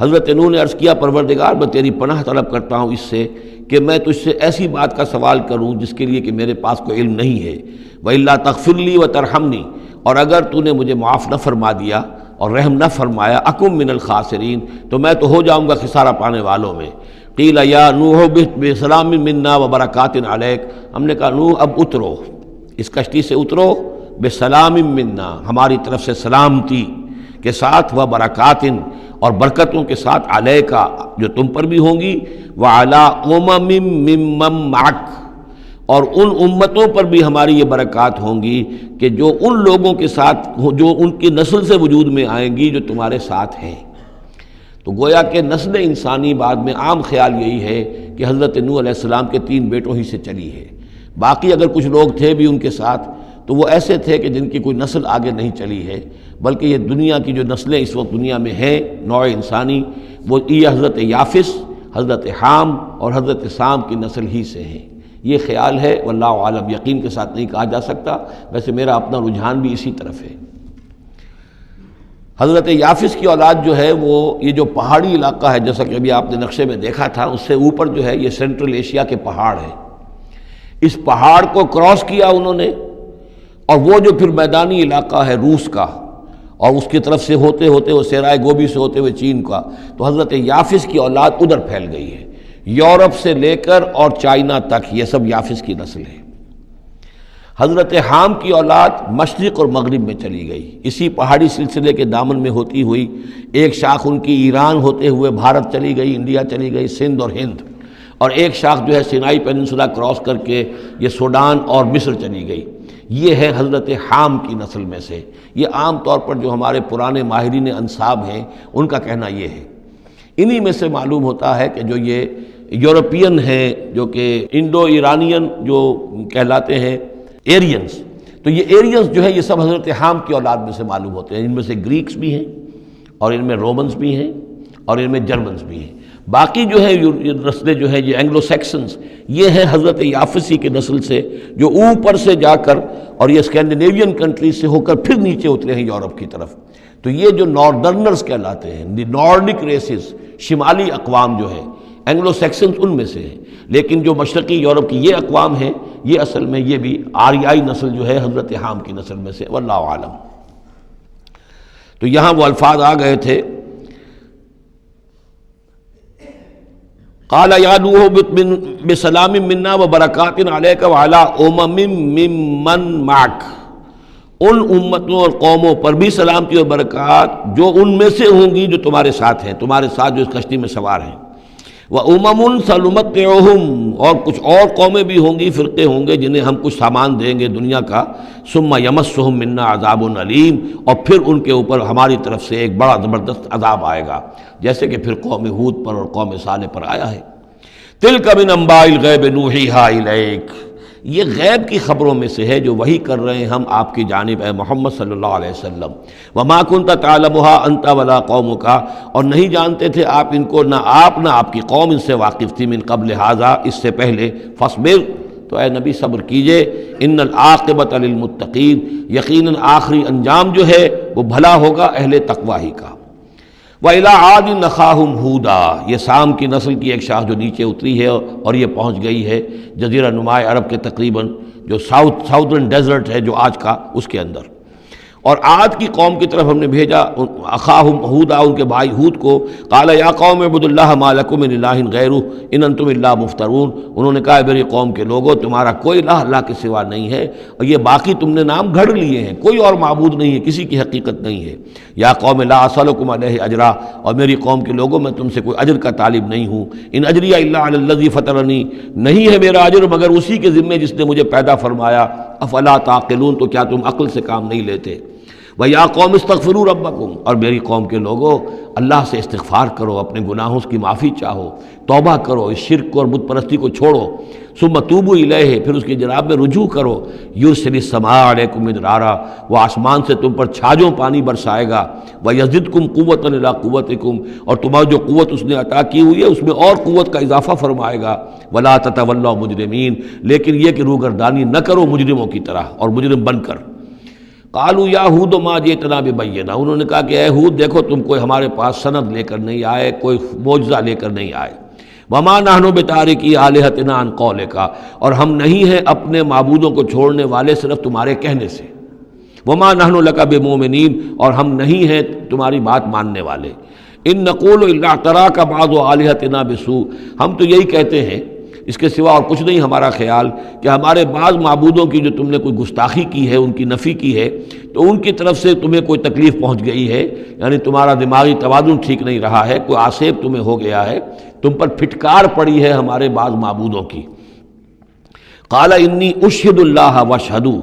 حضرت نوح نے عرض کیا پروردگار میں تیری پناہ طلب کرتا ہوں اس سے کہ میں تجھ سے ایسی بات کا سوال کروں جس کے لیے کہ میرے پاس کوئی علم نہیں ہے۔ وَإِلَّا تَغْفِرْ لِي وَتَرْحَمْنِي، اور اگر تو نے مجھے معاف نہ فرما دیا اور رحم نہ فرمایا، اکم من الخاسرین، تو میں تو ہو جاؤں گا خسارہ پانے والوں میں۔ قیل یا نوح اہبط بسلام منا وبرکات علیک، ہم نے کہا نوح اب اترو، اس کشتی سے اترو، بسلام منا، ہماری طرف سے سلامتی کے ساتھ، و برکات، اور برکتوں کے ساتھ، علیکا، جو تم پر بھی ہوں گی، وعلی امم ممن معک، اور ان امتوں پر بھی ہماری یہ برکات ہوں گی کہ جو ان لوگوں کے ساتھ، جو ان کی نسل سے وجود میں آئیں گی جو تمہارے ساتھ ہیں۔ تو گویا کہ نسل انسانی بعد میں عام خیال یہی ہے کہ حضرت نوح علیہ السلام کے 3 بیٹوں ہی سے چلی ہے، باقی اگر کچھ لوگ تھے بھی ان کے ساتھ تو وہ ایسے تھے کہ جن کی کوئی نسل آگے نہیں چلی ہے، بلکہ یہ دنیا کی جو نسلیں اس وقت دنیا میں ہیں نوع انسانی، وہ یہ حضرت یافس، حضرت حام اور حضرت سام کی نسل ہی سے ہیں۔ یہ خیال ہے، واللہ عالم، یقین کے ساتھ نہیں کہا جا سکتا، ویسے میرا اپنا رجحان بھی اسی طرف ہے۔ حضرت یافس کی اولاد جو ہے وہ یہ جو پہاڑی علاقہ ہے، جیسا کہ ابھی آپ نے نقشے میں دیکھا تھا، اس سے اوپر جو ہے یہ سینٹرل ایشیا کے پہاڑ ہیں، اس پہاڑ کو کراس کیا انہوں نے، اور وہ جو پھر میدانی علاقہ ہے روس کا، اور اس کی طرف سے ہوتے ہوتے وہ سیرائے گوبی سے ہوتے ہوئے چین کا، تو حضرت یافس کی اولاد ادھر پھیل گئی ہے، یورپ سے لے کر اور چائنا تک، یہ سب یافس کی نسل ہے۔ حضرت حام کی اولاد مشرق اور مغرب میں چلی گئی، اسی پہاڑی سلسلے کے دامن میں ہوتی ہوئی، ایک شاخ ان کی ایران ہوتے ہوئے بھارت چلی گئی، انڈیا چلی گئی، سندھ اور ہند، اور ایک شاخ جو ہے سینائی پیننسولا کراس کر کے یہ سوڈان اور مصر چلی گئی۔ یہ ہے حضرت حام کی نسل میں سے۔ یہ عام طور پر جو ہمارے پرانے ماہرین انساب ہیں ان کا کہنا یہ ہے۔ انہی میں سے معلوم ہوتا ہے کہ جو یہ یورپین ہیں، جو کہ انڈو ایرانین جو کہلاتے ہیں، ایرینز، تو یہ ایرینز جو ہے یہ سب حضرت حام کی اولاد میں سے معلوم ہوتے ہیں۔ ان میں سے گریکس بھی ہیں، اور ان میں رومنز بھی ہیں، اور ان میں جرمنز بھی ہیں۔ باقی جو ہے نسلیں جو ہیں یہ اینگلو سیکسنز، یہ ہیں حضرت یافسی کے نسل سے، جو اوپر سے جا کر اور یہ اسکینڈینیوین کنٹریز سے ہو کر پھر نیچے اترے ہیں یورپ کی طرف۔ تو یہ جو ناردرنرز کہلاتے ہیں، دی نارڈک ریسز، شمالی اقوام جو ہے، اینگلو سیکسنز ان میں سے ہیں، لیکن جو مشرقی یورپ کی یہ اقوام ہیں، یہ اصل میں یہ بھی آریائی نسل جو ہے حضرت حام کی نسل میں سے، واللہ عالم۔ تو یہاں وہ الفاظ آ گئے تھے، قال یا نوح اہبط بسلام منا وبرکات علیک وعلی امم ممن معک، ان امتوں اور قوموں پر بھی سلامتی اور برکات جو ان میں سے ہوں گی جو تمہارے ساتھ ہیں، تمہارے ساتھ جو اس کشتی میں سوار ہیں۔ وَأُمَمٌ سَنُمَتِّعُهُمْ، اور کچھ اور قومیں بھی ہوں گی، فرقے ہوں گے جنہیں ہم کچھ سامان دیں گے دنیا کا، ثُمَّ يَمَسُّهُم مِّنَّا عَذَابٌ أَلِيمٌ، اور پھر ان کے اوپر ہماری طرف سے ایک بڑا زبردست عذاب آئے گا، جیسے کہ پھر قوم ہود پر اور قوم صالح پر آیا ہے۔ تِلْكَ مِنْ أَنبَاءِ الْغَيْبِ نُوحِيهَا إِلَيْكَ، یہ غیب کی خبروں میں سے ہے جو وحی کر رہے ہیں ہم آپ کی جانب اے محمد صلی اللہ علیہ وسلم۔ وَمَا كُنْتَ تَعْلَمُهَا أَنْتَ وَلَا قَوْمُكَ، اور نہیں جانتے تھے آپ ان کو، نہ آپ نہ آپ کی قوم ان سے واقف تھی، من قبل هذا، اس سے پہلے، فَاصْبِرْ، تو اے نبی صبر کیجئے، ان العاقبۃ للمتقین، یقیناً آخری انجام جو ہے وہ بھلا ہوگا اہل تقوی ہی کا۔ وَإِلَىٰ عَادٍ أَخَاهُمْ هُودًا، یہ سام کی نسل کی ایک شاخ جو نیچے اتری ہے اور یہ پہنچ گئی ہے جزیرہ نماء عرب کے تقریباً جو ساؤدرن ڈیزرٹ ہے جو آج کا، اس کے اندر، اور عاد کی قوم کی طرف ہم نے بھیجا اخاہم ہودا، ان کے بھائی ہود کو، قال یا قوم اعبدوا اللہ ما لکم من الہ غیرہ ان انتم الا مفترون، انہوں نے کہا میری قوم کے لوگوں تمہارا کوئی الہ اللہ کے سوا نہیں ہے، اور یہ باقی تم نے نام گھڑ لیے ہیں، کوئی اور معبود نہیں ہے، کسی کی حقیقت نہیں ہے۔ یا قوم لا اسألکم علیہ اجرا، اور میری قوم کے لوگوں میں تم سے کوئی اجر کا طالب نہیں ہوں، ان اجری الا علی الذی فطرنی، نہیں ہے میرا اجر مگر اسی کے ذمے جس نے مجھے پیدا فرمایا، افلا تعقلون، تو کیا تم عقل سے کام نہیں لیتے۔ وَيَا قَوْمِ اسْتَغْفِرُوا رَبَّكُمْ، اور میری قوم کے لوگوں اللہ سے استغفار کرو، اپنے گناہوں کی معافی چاہو، توبہ کرو، اس شرک کو اور بت پرستی کو چھوڑو، ثُمَّ تُوبُوا إِلَيْهِ، پھر اس کی جناب میں رجوع کرو، يُرْسِلِ السَّمَاءَ عَلَيْكُمْ مِدْرَارًا، وہ آسمان سے تم پر چھاجوں پانی برسائے گا، وَيَزِدْكُمْ قُوَّةً إِلَىٰ قُوَّتِكُمْ، اور تمہاری جو قوت اس نے عطا کی ہوئی ہے اس میں اور قوت کا اضافہ فرمائے گا، وَلَا تَتَوَلَّوْا مُجْرِمِينَ، لیکن یہ کہ روگردانی نہ کرو مجرموں کی طرح اور مجرم بن کر۔ قالوا یا ہود ما جئتنا ببینہ، انہوں نے کہا کہ اے ہود دیکھو تم کوئی ہمارے پاس سند لے کر نہیں آئے، کوئی معجزہ لے کر نہیں آئے، وما نحن بتارکی آلہتنا عن قولک، اور ہم نہیں ہیں اپنے معبودوں کو چھوڑنے والے صرف تمہارے کہنے سے، وما نحن لک بمؤمنین، اور ہم نہیں ہیں تمہاری بات ماننے والے، ان نقول الا اعتراک بعض آلہتنا بسوء، ہم تو یہی کہتے ہیں، اس کے سوا اور کچھ نہیں ہمارا خیال، کہ ہمارے بعض معبودوں کی جو تم نے کوئی گستاخی کی ہے، ان کی نفی کی ہے، تو ان کی طرف سے تمہیں کوئی تکلیف پہنچ گئی ہے، یعنی تمہارا دماغی توازن ٹھیک نہیں رہا ہے، کوئی آسیب تمہیں ہو گیا ہے، تم پر پھٹکار پڑی ہے ہمارے بعض معبودوں کی۔ قال انی اشہد اللہ واشہدوا،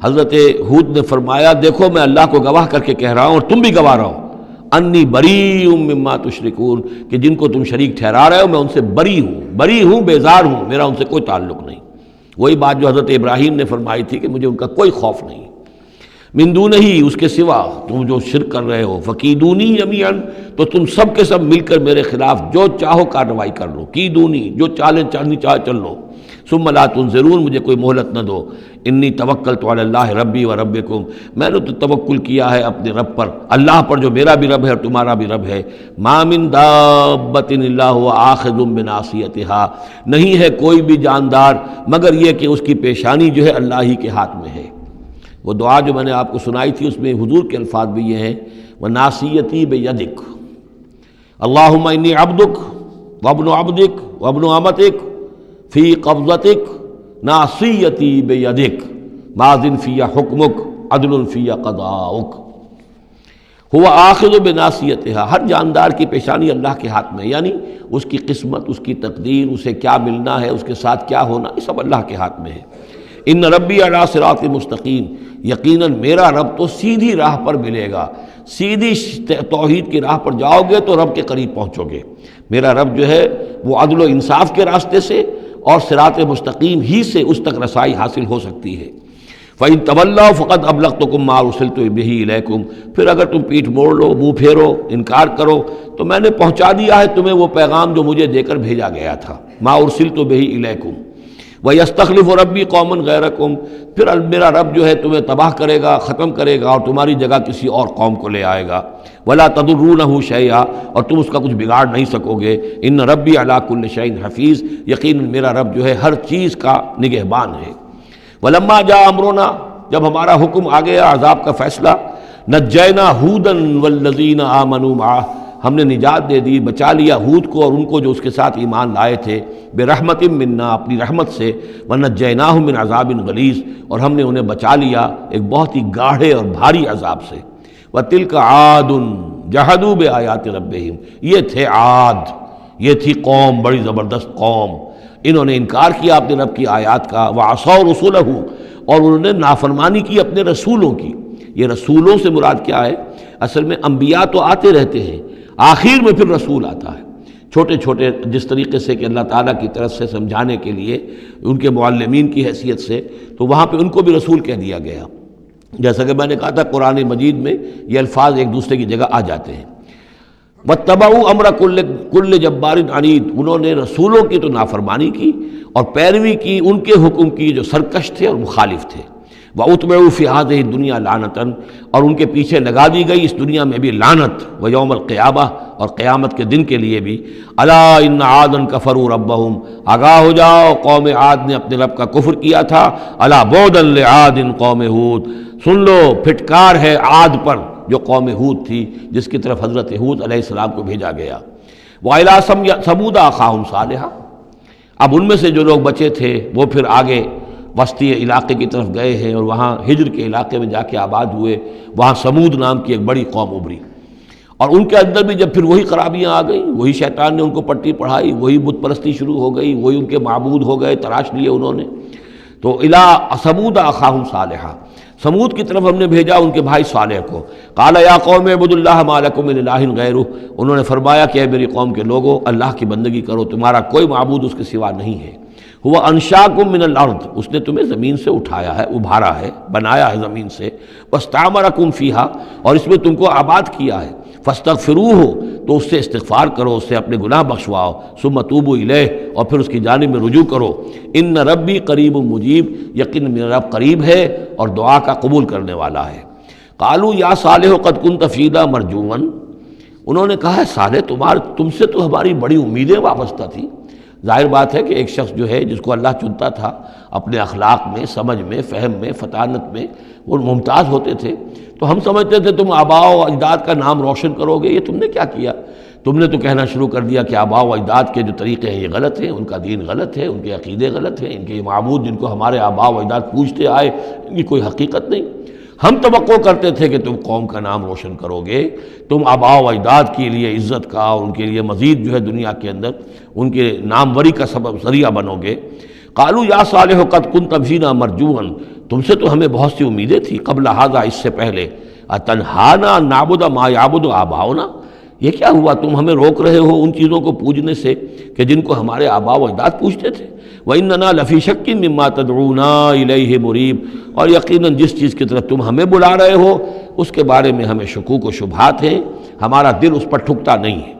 حضرت ہود نے فرمایا دیکھو میں اللہ کو گواہ کر کے کہہ رہا ہوں اور تم بھی گواہ رہو، انی بریء مما تشرکون، کہ جن کو تم شریک ٹھہرا رہے ہو میں ان سے بری ہوں، بیزار ہوں، میرا ان سے کوئی تعلق نہیں۔ وہی بات جو حضرت ابراہیم نے فرمائی تھی کہ مجھے ان کا کوئی خوف نہیں، من دونہ ہی، اس کے سوا تم جو شرک کر رہے ہو، فکیدونی جمیعا، تو تم سب کے سب مل کر میرے خلاف جو چاہو کارروائی کر لو، کیدونی، جو چالیں چلنی چاہے چل لو، ثم لا تنظرون، مجھے کوئی مہلت نہ دو، انی توکلت علی اللہ ربی و ربکم، میں نے تو توکل کیا ہے اپنے رب پر، اللہ پر جو میرا بھی رب ہے اور تمہارا بھی رب ہے، ما من دابۃ الا هو آخذ بناصیتها، نہیں ہے کوئی بھی جاندار مگر یہ کہ اس کی پیشانی جو ہے اللہ ہی کے ہاتھ میں ہے۔ وہ دعا جو میں نے آپ کو سنائی تھی اس میں حضور کے الفاظ بھی یہ ہیں، وَنَاصِيَتِي بِيَدِكَ، اللہم انی عبدک وابن عبدک وابن امتک فی قبضتک ناصیتی بیدک ماضٍ فی حکمک عدل فی قضاؤک۔ ہوا آخذ بناصیتها، ہر جاندار کی پیشانی اللہ کے ہاتھ میں، یعنی اس کی قسمت، اس کی تقدیر، اسے کیا ملنا ہے، اس کے ساتھ کیا ہونا، یہ سب اللہ کے ہاتھ میں ہے۔ ان ربی علی صراط مستقیم، یقیناً میرا رب تو سیدھی راہ پر ملے گا، سیدھی توحید کی راہ پر جاؤ گے تو رب کے قریب پہنچو گے۔ میرا رب جو ہے وہ عدل و انصاف کے راستے سے اور صراط مستقیم ہی سے اس تک رسائی حاصل ہو سکتی ہے۔ فَإِن تَوَلَّوْا فَقَدْ أَبْلَغْتُكُم مَّا أُرْسِلْتُ بِهِ إِلَيْكُمْ، پھر اگر تم پیٹھ موڑ لو، منہ پھیرو، انکار کرو، تو میں نے پہنچا دیا ہے تمہیں وہ پیغام جو مجھے دے کر بھیجا گیا تھا، مَا أُرْسِلْتُ بِهِ إِلَيْكُمْ۔ وَيَسْتَخْلِفُ رَبِّي قَوْمًا غَيْرَكُمْ، پھر میرا رب جو ہے تمہیں تباہ کرے گا، ختم کرے گا اور تمہاری جگہ کسی اور قوم کو لے آئے گا۔ وَلَا تَضُرُّونَهُ شَيْئًا، اور تم اس کا کچھ بگاڑ نہیں سکو گے۔ إِنَّ رَبِّي عَلَىٰ كُلِّ شَيْءٍ حَفِيظٌ، یقیناً میرا رب جو ہے ہر چیز کا نگہبان ہے۔ وَلَمَّا جَاءَ أَمْرُنَا، جب ہمارا حکم آ گیا، عذاب کا فیصلہ، نجینا ہودًا والذین آمنوا معہ، ہم نے نجات دے دی، بچا لیا ہود کو اور ان کو جو اس کے ساتھ ایمان لائے تھے، برحمت منا، اپنی رحمت سے، ونجیناہم من عذاب غلیظ، اور ہم نے انہیں بچا لیا ایک بہت ہی گاڑھے اور بھاری عذاب سے۔ وتلک عاد جحدوا بآیات ربہم، یہ تھے عاد، یہ تھی قوم، بڑی زبردست قوم، انہوں نے انکار کیا اپنے رب کی آیات کا، وعصوا رسلہ، اور انہوں نے نافرمانی کی اپنے رسولوں کی۔ یہ رسولوں سے مراد کیا ہے؟ اصل میں انبیاء تو آتے رہتے ہیں، آخر میں پھر رسول آتا ہے، چھوٹے چھوٹے، جس طریقے سے کہ اللہ تعالیٰ کی طرف سے سمجھانے کے لیے ان کے معلمین کی حیثیت سے، تو وہاں پہ ان کو بھی رسول کہہ دیا گیا۔ جیسا کہ میں نے کہا تھا قرآن مجید میں یہ الفاظ ایک دوسرے کی جگہ آ جاتے ہیں۔ وَاتَّبَعُوا أَمْرَ كُلِّ جَبَّارٍ عَنِيدٍ، انہوں نے رسولوں کی تو نافرمانی کی اور پیروی کی ان کے حکم کی جو سرکش تھے اور مخالف تھے۔ وَأُتْبِعُوا فِي هَذِهِ الدُّنْيَا لَعْنَةً، اور ان کے پیچھے لگا دی گئی اس دنیا میں بھی لعنت، وَيَوْمَ الْقِيَامَةِ، اور قیامت کے دن کے لیے بھی۔ أَلَا إِنَّ عَادًا كَفَرُوا رَبَّهُمْ، آگاہ ہو جاؤ قوم عاد نے اپنے رب کا کفر کیا تھا۔ أَلَا بُعْدًا لِعَادٍ قوم ہود، سن لو پھٹکار ہے عاد پر جو قوم ہود تھی، جس کی طرف حضرت ہود علیہ السلام کو بھیجا گیا۔ وَإِلَىٰ ثَمُودَ أَخَاهُمْ صَالِحًا، اب ان میں سے جو لوگ بچے تھے وہ پھر آگے وسطی علاقے کی طرف گئے ہیں اور وہاں ہجر کے علاقے میں جا کے آباد ہوئے، وہاں سمود نام کی ایک بڑی قوم ابھری، اور ان کے اندر بھی جب پھر وہی خرابیاں آ گئیں، وہی شیطان نے ان کو پٹی پڑھائی، وہی بت پرستی شروع ہو گئی، وہی ان کے معبود ہو گئے، تراش لیے انہوں نے۔ تو الی ثمود اخاہم صالحا، سمود کی طرف ہم نے بھیجا ان کے بھائی صالح کو۔ قال یا قوم اعبدوا اللہ ما لکم من الہ غیرہ، انہوں نے فرمایا کہ اے میری قوم کے لوگو، اللہ کی بندگی کرو، تمہارا کوئی معبود اس کے سوا نہیں ہے۔ هو انشاکم من الارض، اس نے تمہیں زمین سے اٹھایا ہے، ابھارا ہے، بنایا ہے زمین سے، واستعمرکم فیہا، اور اس میں تم کو آباد کیا ہے، فاستغفروہ، تو اس سے استغفار کرو، اس سے اپنے گناہ بخشواؤ، ثم توبوا الیہ، اور پھر اس کی جانب میں رجوع کرو۔ ان ربی قریب مجیب، یقین میرا رب قریب ہے اور دعا کا قبول کرنے والا ہے۔ قالوا یا صالح قد کنت فینا مرجوا، انہوں نے کہا ہے صالح تم سے تو ہماری بڑی امیدیں وابستہ تھی، ظاہر بات ہے کہ ایک شخص جو ہے جس کو اللہ چنتا تھا اپنے اخلاق میں، سمجھ میں، فہم میں، فطانت میں وہ ممتاز ہوتے تھے، تو ہم سمجھتے تھے تم آباء و اجداد کا نام روشن کرو گے، یہ تم نے کیا کیا؟ تم نے تو کہنا شروع کر دیا کہ آباء و اجداد کے جو طریقے ہیں یہ غلط ہیں، ان کا دین غلط ہے، ان کے عقیدے غلط ہیں، ان کے معبود جن کو ہمارے آباء و اجداد پوجتے آئے ان کی کوئی حقیقت نہیں۔ ہم توقع کرتے تھے کہ تم قوم کا نام روشن کرو گے، تم آباء و اجداد کے لیے عزت کا اور ان کے لیے مزید جو ہے دنیا کے اندر ان کے ناموری کا سبب ذریعہ بنو گے۔ قالوا یا صالح قد کنت فینا مرجوا، تم سے تو ہمیں بہت سی امیدیں تھیں قبل ھذا، اس سے پہلے، اتنہانا نعبد ما یعبد آباؤنا، یہ کیا ہوا تم ہمیں روک رہے ہو ان چیزوں کو پوجنے سے کہ جن کو ہمارے آباء و اجداد پوجتے تھے؟ وَإِنَّنَا لَفِي شَكٍّ مِّمَّا تَدْعُونَا إِلَيْهِ مُرِيبٍ، اور یقیناً جس چیز کی طرف تم ہمیں بلا رہے ہو اس کے بارے میں ہمیں شکوک و شبہات ہیں، ہمارا دل اس پر ٹھکتا نہیں ہے۔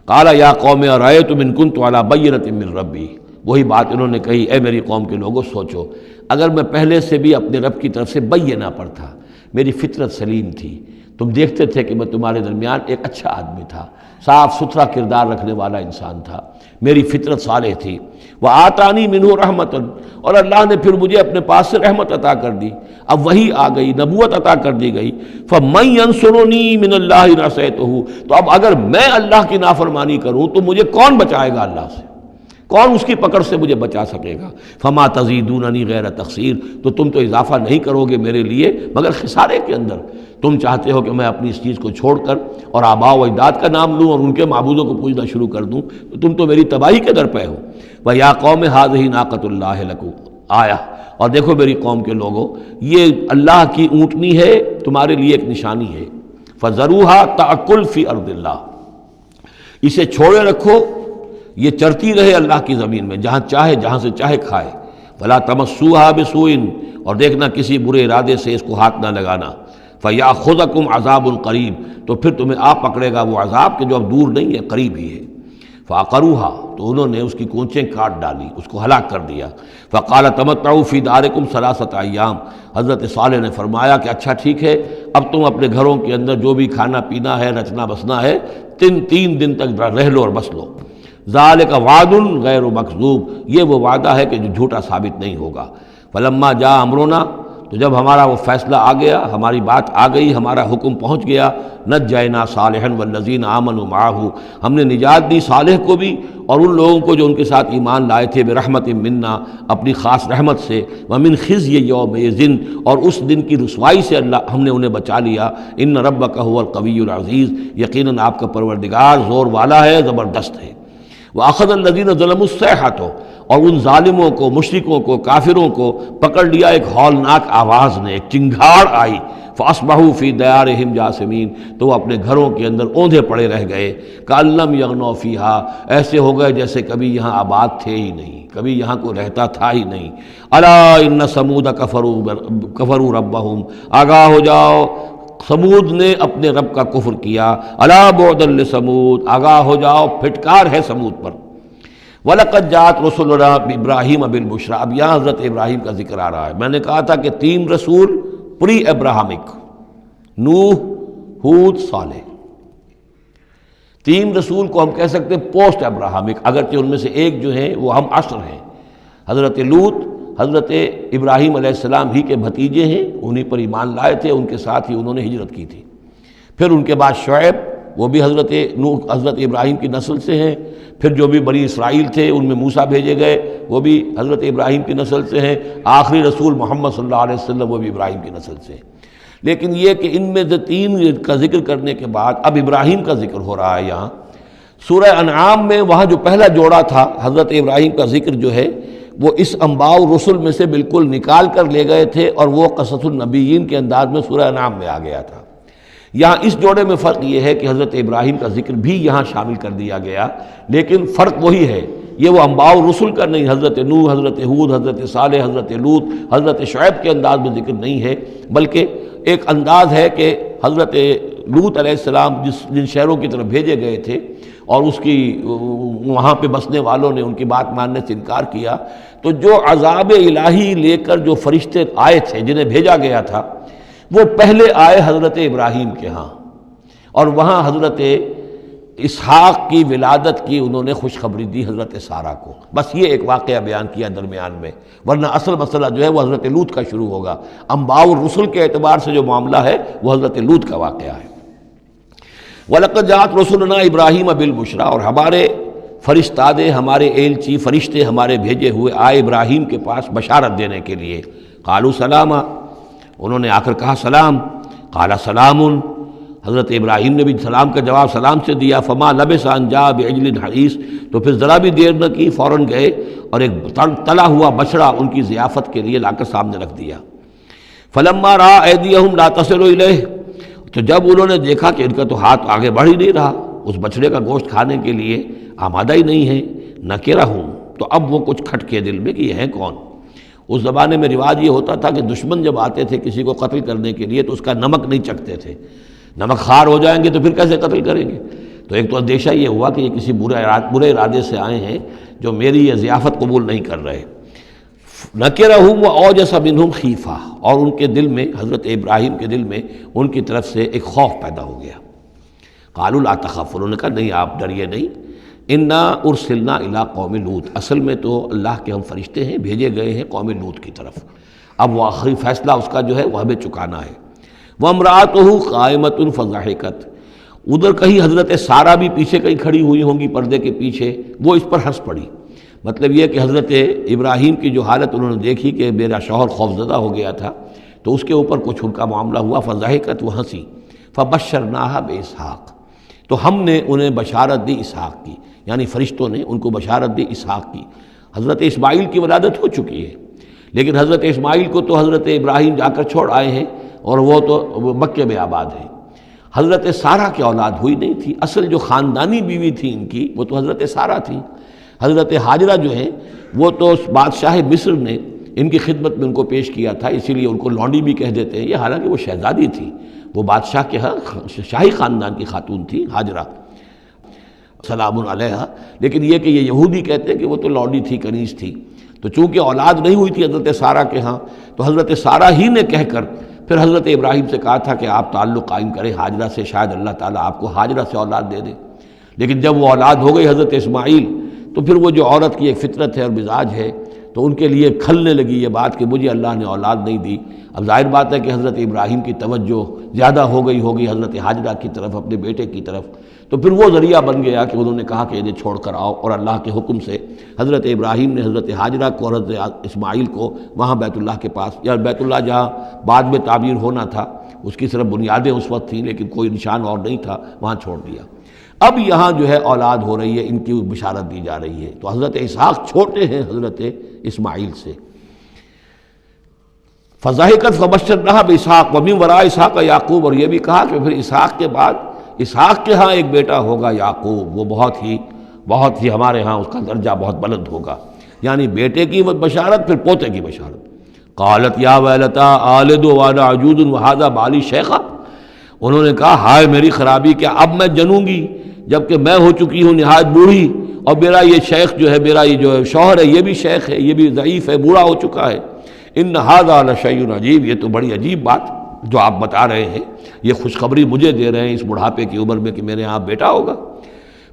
قَالَ يَا قَوْمِ أَرَأَيْتُمْ إِن كُنتُ عَلَىٰ بَيِّنَةٍ مِّن رَّبِّي، وہی بات انہوں نے کہی، اے میری قوم کے لوگوں سوچو، اگر میں پہلے سے بھی اپنے رب کی طرف سے بینہ پر تھا، میری فطرت سلیم تھی، تم دیکھتے تھے کہ میں تمہارے درمیان ایک اچھا آدمی تھا، صاف ستھرا کردار رکھنے والا انسان تھا، میری فطرت صالح تھی، وآتانی منہ رحمتاً، اور اللہ نے پھر مجھے اپنے پاس سے رحمت عطا کر دی، اب وہی آ گئی، نبوت عطا کر دی گئی، فَمَن يَنصُرُنِي مِنَ اللَّهِ إِنْ عَصَيْتُهُ، تو اب اگر میں اللہ کی نافرمانی کروں تو مجھے کون بچائے گا اللہ سے؟ کون اس کی پکڑ سے مجھے بچا سکے گا؟ فما تزیدوننی غیر تقصیر، تو تم تو اضافہ نہیں کرو گے میرے لیے مگر خسارے کے اندر۔ تم چاہتے ہو کہ میں اپنی اس چیز کو چھوڑ کر اور آباء و اجداد کا نام لوں اور ان کے معبودوں کو پوجنا شروع کر دوں، تو تم تو میری تباہی کے در پہ ہو۔ وَيَا قَوْمِ هَٰذِهِ نَاقَةُ اللَّهِ لَكُمْ آیَةٌ، اور دیکھو میری قوم کے لوگوں، یہ اللہ کی اونٹنی ہے، تمہارے لیے ایک نشانی ہے، فَذَرُوهَا تَأْكُلْ فِي أَرْضِ اللَّهِ، اسے چھوڑے رکھو، یہ چرتی رہے اللہ کی زمین میں، جہاں چاہے جہاں سے چاہے کھائے، وَلَا تَمَسُّوهَا بِسُوءٍ، اور دیکھنا کسی برے ارادے سے اس کو ہاتھ نہ لگانا، فَيَأْخُذَكُمْ عَذَابٌ قَرِيبٌ، تو پھر تمہیں آ پکڑے گا وہ عذاب کہ جو اب دور نہیں ہے، قریب ہی ہے۔ فَعَقَرُوهَا، تو انہوں نے اس کی کونچیں کاٹ ڈالی، اس کو ہلاک کر دیا۔ فَقَالَ تَمَتَّعُوا فِي دَارِكُمْ ثَلَاثَةَ أَيَّامٍ، حضرت صالح نے فرمایا کہ اچھا ٹھیک ہے، اب تم اپنے گھروں کے اندر جو بھی کھانا پینا ہے، رچنا بسنا ہے، تین دن تک رہ لو اور بس لو۔ ذالک وعد غیر مکذوب، یہ وہ وعدہ ہے کہ جو جھوٹا ثابت نہیں ہوگا۔ فلما جاء امرنا، تو جب ہمارا وہ فیصلہ آ گیا، ہماری بات آ گئی، ہمارا حکم پہنچ گیا، نجینا صالحا والذین آمنوا معہ، ہم نے نجات دی صالح کو بھی اور ان لوگوں کو جو ان کے ساتھ ایمان لائے تھے، برحمت منا، اپنی خاص رحمت سے، ومن خزی یومئذ، اور اس دن کی رسوائی سے اللہ ہم نے انہیں بچا لیا۔ ان ربک هو القوی العزیز، یقیناً آپ کا پروردگار زور والا ہے، زبردست ہے۔ وَأَخَذَ الَّذِينَ ظَلَمُوا الصَّيْحَةُ، اور ان ظالموں کو، مشرکوں کو، کافروں کو پکڑ لیا ایک ہولناک آواز نے، ایک چنگھاڑ آئی، فَأَصْبَحُوا فِي دِيَارِهِمْ جَاثِمِينَ، تو وہ اپنے گھروں کے اندر اوندھے پڑے رہ گئے، كَأَن لَّمْ يَغْنَوْا فِيهَا، ایسے ہو گئے جیسے کبھی یہاں آباد تھے ہی نہیں، کبھی یہاں کو رہتا تھا ہی نہیں۔ أَلَا إِنَّ ثَمُودَ كَفَرُوا رَبَّهُمْ، آگاہ ہو جاؤ، سمود نے اپنے رب کا کفر کیا۔ الا بعدا لثمود، آگاہ ہو جاؤ، پھٹکار ہے سمود پر۔ وَلَقَدْ جَاءَتْ رُسُلُنَا إِبْرَاهِيمَ بِالْبُشْرَىٰ، اب یہاں حضرت ابراہیم کا ذکر آ رہا ہے۔ میں نے کہا تھا کہ 3 رسول پری ابراہمک، نوح، ہود، صالح، 3 رسول کو ہم کہہ سکتے ہیں پوسٹ ابراہمک، اگرچہ ان میں سے ایک جو ہیں وہ ہم عصر ہیں۔ حضرت لوط حضرت ابراہیم علیہ السلام ہی کے بھتیجے ہیں، انہی پر ایمان لائے تھے، ان کے ساتھ ہی انہوں نے ہجرت کی تھی۔ پھر ان کے بعد شعیب، وہ بھی حضرت نوح حضرت ابراہیم کی نسل سے ہیں۔ پھر جو بھی بنی اسرائیل تھے ان میں موسیٰ بھیجے گئے، وہ بھی حضرت ابراہیم کی نسل سے ہیں۔ آخری رسول محمد صلی اللہ علیہ وسلم وہ بھی ابراہیم کی نسل سے ہیں۔ لیکن یہ کہ ان میں سے 3 کا ذکر کرنے کے بعد اب ابراہیم کا ذکر ہو رہا ہے یہاں سورہ انعام میں۔ وہاں جو پہلا جوڑا تھا حضرت ابراہیم کا ذکر جو ہے وہ اس انباء الرسل میں سے بالکل نکال کر لے گئے تھے، اور وہ قصص النبیین کے انداز میں سورہ انعام میں آ گیا تھا۔ یہاں اس جوڑے میں فرق یہ ہے کہ حضرت ابراہیم کا ذکر بھی یہاں شامل کر دیا گیا، لیکن فرق وہی ہے، یہ وہ انباء الرسل کا نہیں، حضرت نوح، حضرت ہود، حضرت صالح، حضرت لوط، حضرت شعیب کے انداز میں ذکر نہیں ہے، بلکہ ایک انداز ہے کہ حضرت لوط علیہ السلام جن شہروں کی طرف بھیجے گئے تھے اور اس کی وہاں پہ بسنے والوں نے ان کی بات ماننے سے انکار کیا، تو جو عذاب الہی لے کر جو فرشتے آئے تھے جنہیں بھیجا گیا تھا، وہ پہلے آئے حضرت ابراہیم کے ہاں، اور وہاں حضرت اسحاق کی ولادت کی انہوں نے خوشخبری دی حضرت سارہ کو. بس یہ ایک واقعہ بیان کیا درمیان میں، ورنہ اصل مسئلہ جو ہے وہ حضرت لوط کا شروع ہوگا. انباء الرسل کے اعتبار سے جو معاملہ ہے وہ حضرت لوط کا واقعہ ہے. وَلَقَدْ جَاءَتْ رُسُلُنَا إِبْرَاهِيمَ بِالْبُشْرَىٰ، اور ہمارے فرشتادے، ہمارے ایلچی فرشتے ہمارے بھیجے ہوئے آئے ابراہیم کے پاس بشارت دینے کے لیے. قالوا سلاما، انہوں نے آ کر کہا سلام. قال سلام، حضرت ابراہیم نے بھی سلام کا جواب سلام سے دیا. فما لبث ان جاء بعجل حنیذ، تو پھر ذرا بھی دیر نہ کی، فوراً گئے اور ایک تلا ہوا بچڑا ان کی ضیافت کے لیے لا کر سامنے رکھ دیا. فلما رأى أيديهم لا تصل إليه، تو جب انہوں نے دیکھا کہ ان کا تو ہاتھ آگے بڑھ ہی نہیں رہا، اس بچڑے کا گوشت کھانے کے لیے آمادہ ہی نہیں ہے، نکرہم، تو اب وہ کچھ کھٹکے دل میں کہ یہ ہیں کون. اس زمانے میں رواج یہ ہوتا تھا کہ دشمن جب آتے تھے کسی کو قتل کرنے کے لیے تو اس کا نمک نہیں چکھتے تھے، نمک خوار ہو جائیں گے تو پھر کیسے قتل کریں گے. تو ایک تو اندیشہ یہ ہوا کہ یہ کسی برے ارادے سے آئے ہیں جو میری یہ ضیافت قبول نہیں کر رہے. نکرہم واوجس منہم خیفہ، اور ان کے دل میں، حضرت ابراہیم کے دل میں ان کی طرف سے ایک خوف پیدا ہو گیا. قالوا لا تخف، انہوں نے کہا نہیں آپ ڈریے نہیں. انا ارسلنا الی قوم لوط، اصل میں تو اللہ کے ہم فرشتے ہیں، بھیجے گئے ہیں قوم لوط کی طرف. اب وہ آخری فیصلہ اس کا جو ہے وہ ہمیں چکانا ہے. وامرأتہ قائمۃ فضحکت، ادھر کہیں حضرت سارہ بھی پیچھے کہیں کھڑی ہوئی ہوں گی پردے کے پیچھے، وہ اس پر ہنس پڑی. مطلب یہ کہ حضرت ابراہیم کی جو حالت انہوں نے دیکھی کہ میرا شوہر خوفزدہ ہو گیا تھا تو اس کے اوپر کچھ ان کا معاملہ ہوا. فضحکت، وہ ہنسی. فبشرناہا باسحاق، تو ہم نے انہیں بشارت دی اسحاق کی، یعنی فرشتوں نے ان کو بشارت دی اسحاق کی. حضرت اسماعیل کی ولادت ہو چکی ہے، لیکن حضرت اسماعیل کو تو حضرت ابراہیم جا کر چھوڑ آئے ہیں اور وہ تو مکے میں آباد ہیں. حضرت سارہ کی اولاد ہوئی نہیں تھی. اصل جو خاندانی بیوی تھی ان کی وہ تو حضرت سارہ تھی. حضرت ہاجرہ جو ہیں وہ تو بادشاہ مصر نے ان کی خدمت میں ان کو پیش کیا تھا، اسی لیے ان کو لونڈی بھی کہہ دیتے ہیں. یہ حالانکہ وہ شہزادی تھی، وہ بادشاہ کے ہاں شاہی خاندان کی خاتون تھی ہاجرہ سلام علیہا. لیکن یہ کہ یہ یہودی کہتے ہیں کہ وہ تو لونڈی تھی، کنیز تھی. تو چونکہ اولاد نہیں ہوئی تھی حضرت سارہ کے ہاں، تو حضرت سارہ ہی نے کہہ کر پھر حضرت ابراہیم سے کہا تھا کہ آپ تعلق قائم کریں ہاجرہ سے، شاید اللہ تعالیٰ آپ کو ہاجرہ سے اولاد دے دے. لیکن جب وہ اولاد ہو گئی حضرت اسماعیل، تو پھر وہ جو عورت کی ایک فطرت ہے اور مزاج ہے تو ان کے لیے کھلنے لگی یہ بات کہ مجھے اللہ نے اولاد نہیں دی. اب ظاہر بات ہے کہ حضرت ابراہیم کی توجہ زیادہ ہو گئی ہوگی حضرت ہاجرہ کی طرف، اپنے بیٹے کی طرف. تو پھر وہ ذریعہ بن گیا کہ انہوں نے کہا کہ انہیں چھوڑ کر آؤ، اور اللہ کے حکم سے حضرت ابراہیم نے حضرت ہاجرہ کو اور حضرت اسماعیل کو وہاں بیت اللہ کے پاس، یا بیت اللہ جہاں بعد میں تعمیر ہونا تھا اس کی صرف بنیادیں اس وقت تھیں لیکن کوئی نشان اور نہیں تھا، وہاں چھوڑ دیا. اب یہاں جو ہے اولاد ہو رہی ہے، ان کی بشارت دی جا رہی ہے. تو حضرت اسحاق چھوٹے ہیں حضرت اسماعیل سے. فضحکت فبشرناہا باسحاق ومن وراء اسحاق یعقوب، اور یہ بھی کہا کہ پھر اسحاق کے بعد اسحاق کے ہاں ایک بیٹا ہوگا یعقوب، وہ بہت ہی ہمارے ہاں اس کا درجہ بہت بلند ہوگا. یعنی بیٹے کی بشارت پھر پوتے کی بشارت. قالت یا ویلتا آلد وانا عجوز وہذا بالی شیخا، انہوں نے کہا ہائے میری خرابی، کیا اب میں جنوں گی جبکہ میں ہو چکی ہوں نہایت بوڑھی، اور میرا یہ شیخ جو ہے، میرا یہ جو شوہر ہے یہ بھی شیخ ہے، یہ بھی ضعیف ہے، بوڑھا ہو چکا ہے. ان ھذا لشیء عجیب، یہ تو بڑی عجیب بات جو آپ بتا رہے ہیں، یہ خوشخبری مجھے دے رہے ہیں اس بڑھاپے کی عمر میں کہ میرے ہاں بیٹا ہوگا.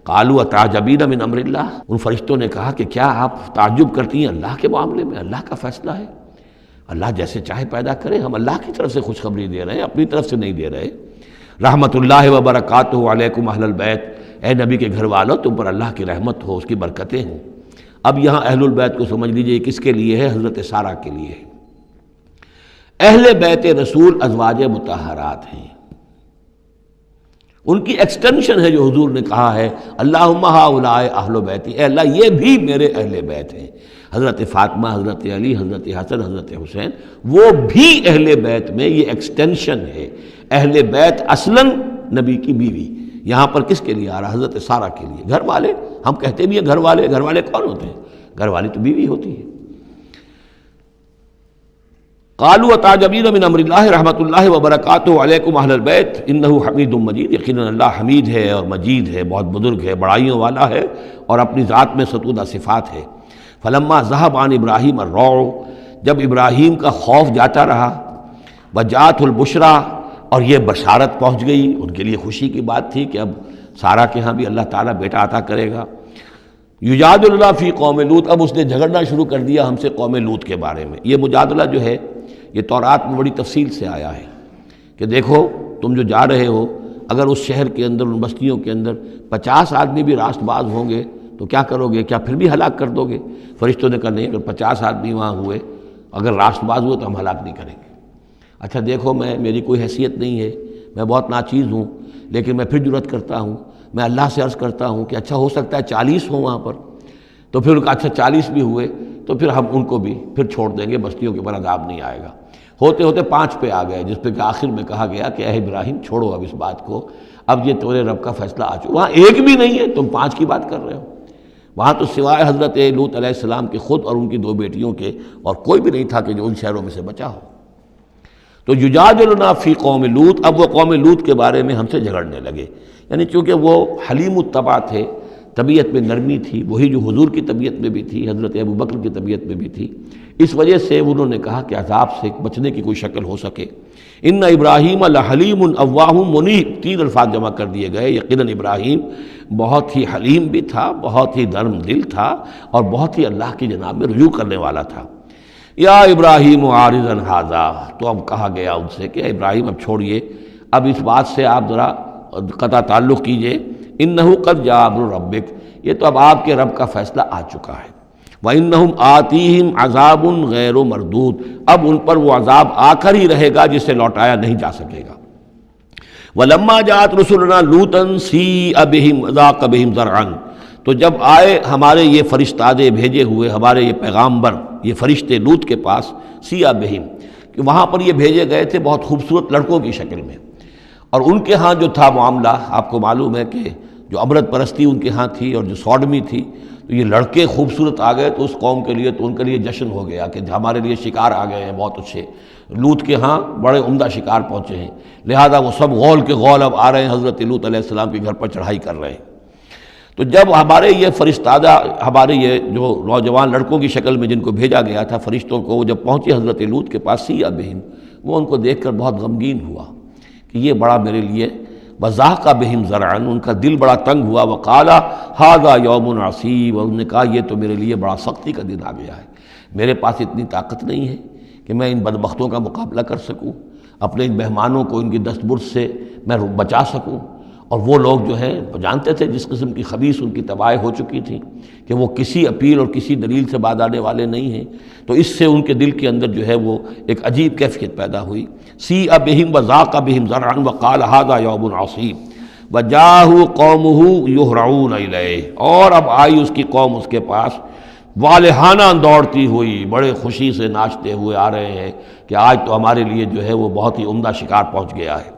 قالوا اتعجبین من امر اللہ، ان فرشتوں نے کہا کہ کیا آپ تعجب کرتی ہیں اللہ کے معاملے میں؟ اللہ کا فیصلہ ہے، اللہ جیسے چاہے پیدا کرے. ہم اللہ کی طرف سے خوشخبری دے رہے ہیں، اپنی طرف سے نہیں دے رہے. رحمت اللہ وبرکاتہ علیکم اہل البیت، اے نبی کے گھر والوں تم پر اللہ کی رحمت ہو، اس کی برکتیں ہوں. اب یہاں اہل البیت کو سمجھ لیجئے کس کے لیے ہے؟ حضرت سارہ کے لیے ہے. اہل بیت رسول ازواج مطہرات ہیں، ان کی ایکسٹینشن ہے جو حضور نے کہا ہے اللہم ہؤلاء اہل بیتی، اے اللہ یہ بھی میرے اہل بیت ہیں. حضرت فاطمہ، حضرت علی، حضرت حسن، حضرت حسین، وہ بھی اہل بیت میں یہ ایکسٹینشن ہے. اہل بیت اصلاً نبی کی بیوی، یہاں پر کس کے لیے آ رہا؟ حضرت سارہ کے لیے. گھر والے، ہم کہتے بھی ہیں گھر والے، گھر والے کون ہوتے ہیں؟ گھر والی تو بیوی ہوتی ہے. قالوا اتعجبین من امر اللہ رحمت اللہ وبرکاتہ علیکم اہل البیت انہ حمید مجید، یقیناً اللہ حمید ہے اور مجید ہے، بہت بزرگ ہے، بڑائیوں والا ہے اور اپنی ذات میں ستودہ صفات ہے. فلما ذهب عن ابراہیم الروع، جب ابراہیم کا خوف جاتا رہا، وجاءت البشریٰ، اور یہ بشارت پہنچ گئی، ان کے لیے خوشی کی بات تھی کہ اب سارا کے ہاں بھی اللہ تعالیٰ بیٹا عطا کرے گا۔ یجادلنا فی قوم لوط، اب اس نے جھگڑنا شروع کر دیا ہم سے قوم لوط کے بارے میں۔ یہ مجادلہ جو ہے یہ تورات میں بڑی تفصیل سے آیا ہے کہ دیکھو تم جو جا رہے ہو، اگر اس شہر کے اندر ان بستیوں کے اندر 50 آدمی بھی راست باز ہوں گے تو کیا کرو گے؟ کیا پھر بھی ہلاک کر دو گے؟ فرشتوں نے کہا نہیں، اگر 50 آدمی وہاں ہوئے، اگر راست باز ہوئے تو ہم ہلاک نہیں کریں گے۔ اچھا دیکھو میری کوئی حیثیت نہیں ہے، میں بہت ناچیز ہوں، لیکن میں پھر جرأت کرتا ہوں، میں اللہ سے عرض کرتا ہوں کہ اچھا ہو سکتا ہے 40 ہوں وہاں پر، تو پھر اچھا 40 بھی ہوئے تو پھر ہم ان کو بھی پھر چھوڑ دیں گے، بستیوں کے اوپر عذاب نہیں آئے گا۔ ہوتے ہوتے 5 پہ آ گئے، جس پہ کہ آخر میں کہا گیا کہ اے ابراہیم چھوڑو اب اس بات کو، اب یہ تیرے رب کا فیصلہ آ چکا۔ وہاں ایک بھی نہیں ہے، تم 5 کی بات کر رہے ہو۔ وہاں تو سوائے حضرت لوط علیہ السلام کے خود اور ان کی 2 بیٹیوں کے اور کوئی بھی نہیں تھا کہ جو ان شہروں میں سے بچا ہو۔ تو یجادلنا فی قوم لوط، اب وہ قوم لوط کے بارے میں ہم سے جھگڑنے لگے، یعنی چونکہ وہ حلیم الطبع تھے، طبیعت میں نرمی تھی، وہی جو حضور کی طبیعت میں بھی تھی، حضرت ابوبکر کی طبیعت میں بھی تھی، اس وجہ سے انہوں نے کہا کہ عذاب سے بچنے کی کوئی شکل ہو سکے۔ ان ابراہیم لحلیم اواہ منیب، 3 الفاظ جمع کر دیے گئے۔ یقیناً ابراہیم بہت ہی حلیم بھی تھا، بہت ہی نرم دل تھا، اور بہت ہی اللہ کی جناب میں رجوع کرنے والا تھا۔ یا ابراہیم عارضا ھذا، تو اب کہا گیا ان سے کہ ابراہیم اب چھوڑیے، اب اس بات سے آپ ذرا قطع تعلق کیجئے۔ انہ قد جاء امر ربک، یہ تو اب آپ کے رب کا فیصلہ آ چکا ہے۔ وَإِنَّهُمْ آتِيهِمْ عَذَابٌ غَيْرُ مَرْدُودٌ، اب ان پر وہ عذاب آ کر ہی رہے گا جسے لوٹایا نہیں جا سکے گا۔ وَلَمَّا جَاءَتْ رُسُلُنَا لُوطًا سِیءَ بِهِمْ وَضَاقَ بِهِمْ ذَرْعًا، تو جب آئے ہمارے یہ فرشتادے بھیجے ہوئے، ہمارے یہ پیغامبر، یہ فرشتے لوط کے پاس، سِیءَ بِهِمْ، کہ وہاں پر یہ بھیجے گئے تھے بہت خوبصورت لڑکوں کی شکل میں، اور ان کے ہاں جو تھا معاملہ، آپ کو معلوم ہے کہ جو امرت پرستی ان کے ہاں تھی اور جو سوڈمی تھی، تو یہ لڑکے خوبصورت آ گئے تو اس قوم کے لیے، تو ان کے لیے جشن ہو گیا کہ ہمارے لیے شکار آ گئے ہیں بہت اچھے، لوط کے ہاں بڑے عمدہ شکار پہنچے ہیں، لہذا وہ سب غول کے غول اب آ رہے ہیں، حضرت لوط علیہ السلام کے گھر پر چڑھائی کر رہے ہیں۔ تو جب ہمارے یہ فرشتادہ، ہمارے یہ جو نوجوان لڑکوں کی شکل میں جن کو بھیجا گیا تھا فرشتوں کو، وہ جب پہنچے حضرت لوط کے پاس، سِیءَ بِهِمْ، وہ ان کو دیکھ کر بہت غمگین ہوا کہ یہ بڑا میرے لیے، وَضَاقَ بِهِمْ ذَرْعًا، ان کا دل بڑا تنگ ہوا، وَقَالَ هَذَا يَوْمٌ عَصِیبٌ، اور انہوں نے کہا یہ تو میرے لیے بڑا سختی کا دن آ گیا ہے، میرے پاس اتنی طاقت نہیں ہے کہ میں ان بدبختوں کا مقابلہ کر سکوں، اپنے ان مہمانوں کو ان کی دست برد سے میں بچا سکوں۔ اور وہ لوگ جو ہیں جانتے تھے جس قسم کی خبیث ان کی تباہی ہو چکی تھی کہ وہ کسی اپیل اور کسی دلیل سے باز آنے والے نہیں ہیں، تو اس سے ان کے دل کے اندر جو ہے وہ ایک عجیب کیفیت پیدا ہوئی۔ سِیءَ بِهِمْ وَضَاقَ بِهِمْ ذَرْعًا وَقَالَ هَذَا يَوْمٌ عَصِیبٌ وَجَاءَهُ قَوْمُهُ يُهْرَعُونَ إِلَیْهِ، اور اب آئی اس کی قوم اس کے پاس والہانہ دوڑتی ہوئی، بڑے خوشی سے ناچتے ہوئے آ رہے ہیں کہ آج تو ہمارے لیے جو ہے وہ بہت ہی عمدہ شکار پہنچ گیا ہے۔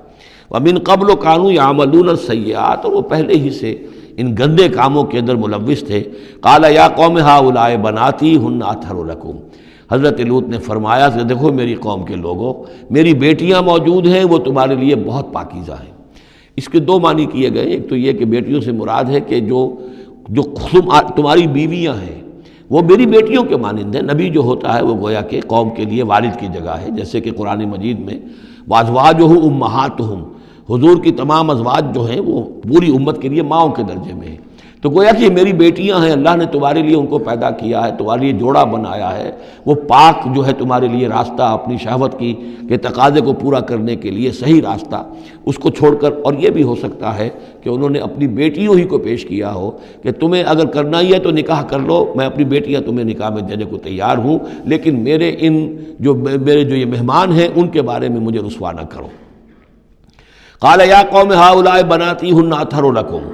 وَمِن قَبْلُ كَانُوا يَعْمَلُونَ السَّیِّئَاتِ، اور وہ پہلے ہی سے ان گندے کاموں کے اندر ملوث تھے۔ قَالَ يَا قَوْمِ هَؤُلَاءِ بَنَاتِي هُنَّ أَطْهَرُ لَكُمْ، حضرت لوط نے فرمایا کہ دیکھو میری قوم کے لوگوں، میری بیٹیاں موجود ہیں، وہ تمہارے لیے بہت پاکیزہ ہیں۔ اس کے 2 معنی کیے گئے، ایک تو یہ کہ بیٹیوں سے مراد ہے کہ جو تمہاری بیویاں ہیں وہ میری بیٹیوں کے مانند ہیں۔ نبی جو ہوتا ہے وہ گویا کہ قوم کے لیے والد کی جگہ ہے، جیسے کہ قرآن مجید میں وَأَزْوَاجُهُ أُمَّهَاتُهُمْ، حضور کی تمام ازواج جو ہیں وہ پوری امت کے لیے ماؤں کے درجے میں ہیں، تو گویا کہ یہ میری بیٹیاں ہیں، اللہ نے تمہارے لیے ان کو پیدا کیا ہے، تمہارے لیے جوڑا بنایا ہے، وہ پاک جو ہے تمہارے لیے راستہ اپنی شہوت کی کے تقاضے کو پورا کرنے کے لیے صحیح راستہ اس کو چھوڑ کر، اور یہ بھی ہو سکتا ہے کہ انہوں نے اپنی بیٹیوں ہی کو پیش کیا ہو کہ تمہیں اگر کرنا ہی ہے تو نکاح کر لو، میں اپنی بیٹیاں تمہیں نکاح میں دینے کو تیار ہوں، لیکن میرے جو یہ مہمان ہیں ان کے بارے میں مجھے رسوا نہ کرو۔ قال یا قوم هؤلاء بناتی هن اطہر لکم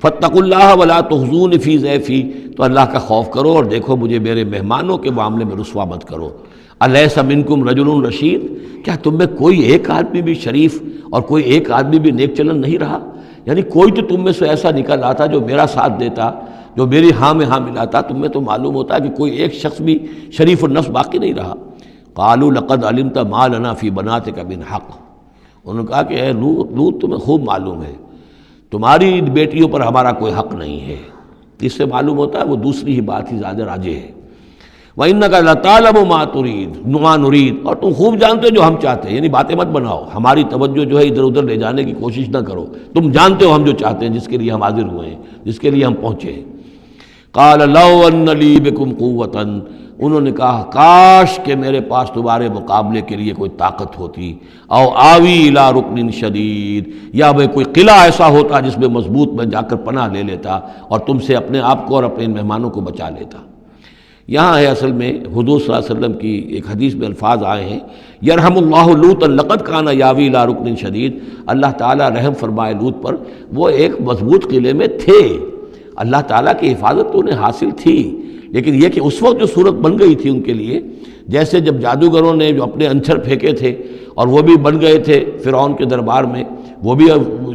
فاتقوا اللہ ولا تخزون فی ضیفی، تو اللہ کا خوف کرو اور دیکھو مجھے میرے مہمانوں کے معاملے میں رسوا مت کرو۔ الیس منکم رجل رشید، کیا تم میں کوئی ایک آدمی بھی شریف اور کوئی ایک آدمی بھی نیک چلن نہیں رہا؟ یعنی کوئی تو تم میں سے ایسا نکل آتا جو میرا ساتھ دیتا، جو میری ہاں میں ہاں ملاتا، تم میں تو معلوم ہوتا کہ کوئی ایک شخص بھی شریف النفس باقی نہیں رہا۔ قالوا لقد علمت ما لنا فی بناتک من حق، انہوں نے کہا کہ اے لوط تمہیں خوب معلوم ہے تمہاری بیٹیوں پر ہمارا کوئی حق نہیں ہے۔ اس سے معلوم ہوتا ہے وہ دوسری ہی بات ہی زیادہ راجح ہے۔ وَإِنَّكَ لَتَعْلَمُ مَا نُرِيدُ، اور تم خوب جانتے ہو جو ہم چاہتے ہیں، یعنی باتیں مت بناؤ، ہماری توجہ جو ہے ادھر ادھر لے جانے کی کوشش نہ کرو، تم جانتے ہو ہم جو چاہتے ہیں، جس کے لیے ہم حاضر ہوئے ہیں، جس کے لیے ہم پہنچے ہیں۔ قَالَ لَوْ أَنَّ لِي بِكُمْ قُوَّةً، انہوں نے کہا کاش کہ میرے پاس تمہارے مقابلے کے لیے کوئی طاقت ہوتی، او آوی الی رکن شدید، یا وہ کوئی قلعہ ایسا ہوتا جس میں مضبوط میں جا کر پناہ لے لیتا اور تم سے اپنے آپ کو اور اپنے مہمانوں کو بچا لیتا۔ یہاں ہے اصل میں حضور صلی اللہ علیہ وسلم کی ایک حدیث میں الفاظ آئے ہیں، یرحم اللہ لوطا لقد کان یاوی الی رکن شدید، اللہ تعالیٰ رحم فرمائے لوط پر، وہ ایک مضبوط قلعے میں تھے، اللہ تعالیٰ کی حفاظت تو انہیں حاصل تھی، لیکن یہ کہ اس وقت جو صورت بن گئی تھی ان کے لیے، جیسے جب جادوگروں نے جو اپنے انچر پھینکے تھے اور وہ بھی بن گئے تھے فرعون کے دربار میں، وہ بھی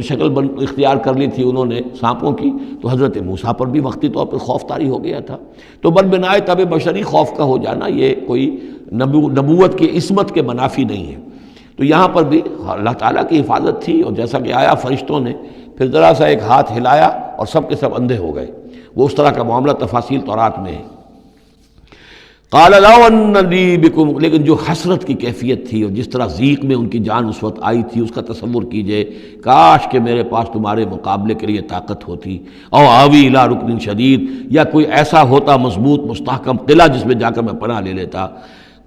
شکل اختیار کر لی تھی انہوں نے سانپوں کی، تو حضرت موسیٰ پر بھی وقتی طور پر خوف طاری ہو گیا تھا۔ تو بربنائے طب بشری خوف کا ہو جانا یہ کوئی نبوت کی عصمت کے منافی نہیں ہے۔ تو یہاں پر بھی اللہ تعالیٰ کی حفاظت تھی، اور جیسا کہ آیا فرشتوں نے پھر ذرا سا ایک ہاتھ ہلایا اور سب کے سب اندھے ہو گئے، وہ اس طرح کا معاملہ تفاصیل تورات میں ہے۔ قال لو ان لی بکم، لیکن جو حسرت کی کیفیت تھی اور جس طرح ضیق میں ان کی جان اس وقت آئی تھی، اس کا تصور کیجئے، کاش کہ میرے پاس تمہارے مقابلے کے لیے طاقت ہوتی، او آوی الی رکن شدید، یا کوئی ایسا ہوتا مضبوط مستحکم قلعہ جس میں جا کر میں پناہ لے لیتا۔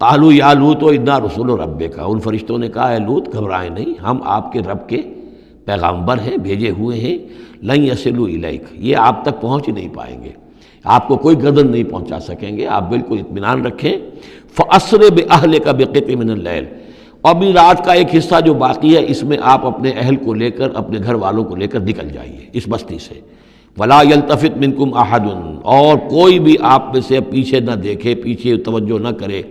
قالوا یا لوط انا رسول ربک، ان فرشتوں نے کہا اے لوط گھبرائیں نہیں، ہم آپ کے رب کے پیغامبر ہیں، بھیجے ہوئے ہیں، لن یصلوا الیک، یہ آپ تک پہنچ ہی نہیں پائیں گے، آپ کو کوئی گردن نہیں پہنچا سکیں گے، آپ بالکل اطمینان رکھیں۔ فَأَسْرِ بِأَهْلِكَ بِقِطْعٍ مِّنَ اللَّيْلِ، اور بھی رات کا ایک حصہ جو باقی ہے اس میں آپ اپنے اہل کو لے کر، اپنے گھر والوں کو لے کر نکل جائیے اس بستی سے۔ وَلَا يَلْتَفِتْ مِنْكُمْ أَحَدٌ، اور کوئی بھی آپ میں سے پیچھے نہ دیکھے، پیچھے توجہ نہ کرے،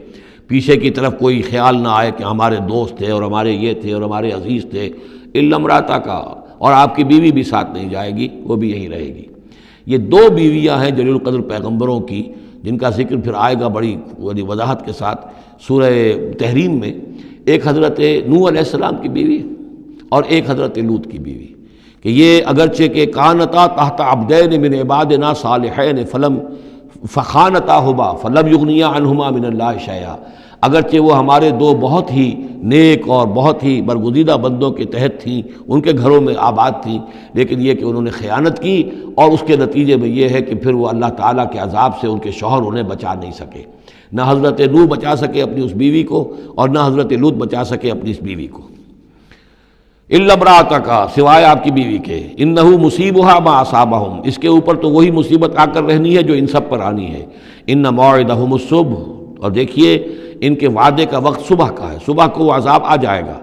پیچھے کی طرف کوئی خیال نہ آئے کہ ہمارے دوست تھے اور ہمارے یہ تھے اور ہمارے عزیز تھے، إِلَّا امْرَأَتَكَ، اور آپ کی بیوی بھی ساتھ نہیں جائے گی، وہ بھی یہیں رہے گی۔ یہ دو بیویاں ہیں جلیل القدر پیغمبروں کی، جن کا ذکر پھر آئے گا بڑی وضاحت کے ساتھ سورہ تحریم میں، ایک حضرت نوح علیہ السلام کی بیوی اور ایک حضرت لوط کی بیوی، کہ یہ اگرچہ کہ کانتا تحت عبدین من عبادنا صالحین فخانتاہما فلم یغنیا عنہما من اللہ شیئا، اگرچہ وہ ہمارے دو بہت ہی نیک اور بہت ہی برگزیدہ بندوں کے تحت تھیں، ان کے گھروں میں آباد تھیں، لیکن یہ کہ انہوں نے خیانت کی، اور اس کے نتیجے میں یہ ہے کہ پھر وہ اللہ تعالیٰ کے عذاب سے ان کے شوہر انہیں بچا نہیں سکے، نہ حضرت نوح بچا سکے اپنی اس بیوی کو اور نہ حضرت لوط بچا سکے اپنی اس بیوی کو۔ الا امرأتک، سوائے آپ کی بیوی کے، انہ مصیبھا ما اصابہم، اس کے اوپر تو وہی مصیبت آ کر رہنی ہے جو ان سب پر آنی ہے۔ ان موعدہم الصبح، اور دیکھیے ان کے وعدے کا وقت صبح کا ہے، صبح کو وہ عذاب آ جائے گا۔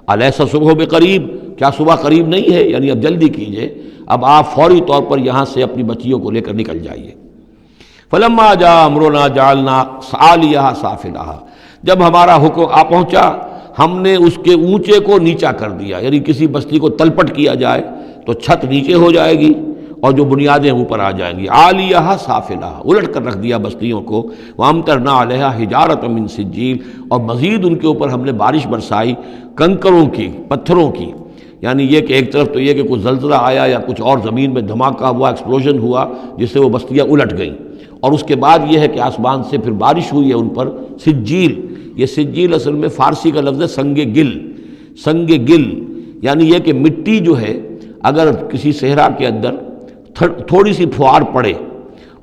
الیس صبح بقریب، کیا صبح قریب نہیں ہے؟ یعنی اب جلدی کیجئے، اب آپ فوری طور پر یہاں سے اپنی بچیوں کو لے کر نکل جائیے۔ فلما جاء امرنا جعلنا عالیہا سافلہا، جب ہمارا حکم آ پہنچا ہم نے اس کے اونچے کو نیچا کر دیا، یعنی کسی بستی کو تلپٹ کیا جائے تو چھت نیچے ہو جائے گی اور جو بنیادیں اوپر آ جائیں گی، عالیہا سافلہا، الٹ کر رکھ دیا بستیوں کو۔ وامطرنا علیہا حجارۃ من سجیل، اور مزید ان کے اوپر ہم نے بارش برسائی کنکروں کی، پتھروں کی، یعنی یہ کہ ایک طرف تو یہ کہ کچھ زلزلہ آیا یا کچھ اور زمین میں دھماکہ ہوا، ایکسپلوژن ہوا جس سے وہ بستیاں الٹ گئیں، اور اس کے بعد یہ ہے کہ آسمان سے پھر بارش ہوئی ہے ان پر سجیل۔ یہ سجیل اصل میں فارسی کا لفظ ہے سنگ گل، سنگ گل یعنی یہ کہ مٹی جو ہے اگر کسی صحرا کے اندر تھوڑی سی پھوار پڑے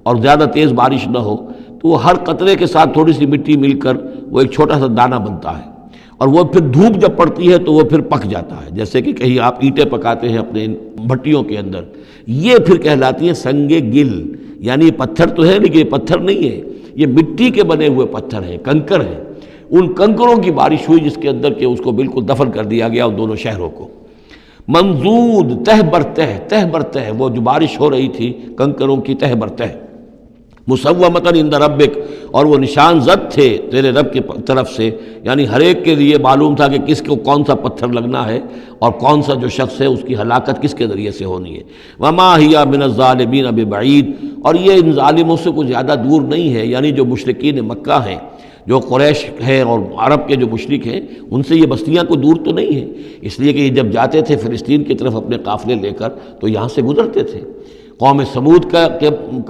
اور زیادہ تیز بارش نہ ہو تو وہ ہر قطرے کے ساتھ تھوڑی سی مٹی مل کر وہ ایک چھوٹا سا دانہ بنتا ہے، اور وہ پھر دھوپ جب پڑتی ہے تو وہ پھر پک جاتا ہے، جیسے کہ کہیں آپ اینٹیں پکاتے ہیں اپنے بھٹیوں کے اندر، یہ پھر کہلاتی ہے سنگ گل، یعنی یہ پتھر تو ہے لیکن یہ پتھر نہیں ہے، یہ مٹی کے بنے ہوئے پتھر ہیں، کنکر ہیں۔ ان کنکروں کی بارش ہوئی جس کے اندر کہ اس کو بالکل دفن کر دیا گیا ان دونوں شہروں کو۔ منضود، تہ بر تہ، تہ بر تہ، وہ جو بارش ہو رہی تھی کنکروں کی تہ بر تہ، مسومۃ عند ربک، اور وہ نشان زد تھے تیرے رب کی طرف سے، یعنی ہر ایک کے لیے معلوم تھا کہ کس کو کون سا پتھر لگنا ہے اور کون سا جو شخص ہے اس کی ہلاکت کس کے ذریعے سے ہونی ہے۔ وما ہی من الظالمین ببعید، اور یہ ان ظالموں سے کچھ زیادہ دور نہیں ہے، یعنی جو مشرکین مکہ ہیں، جو قریش ہیں اور عرب کے جو مشرک ہیں، ان سے یہ بستیاں کو دور تو نہیں ہیں، اس لیے کہ یہ جب جاتے تھے فلسطین کی طرف اپنے قافلے لے کر تو یہاں سے گزرتے تھے۔ قوم سمود کا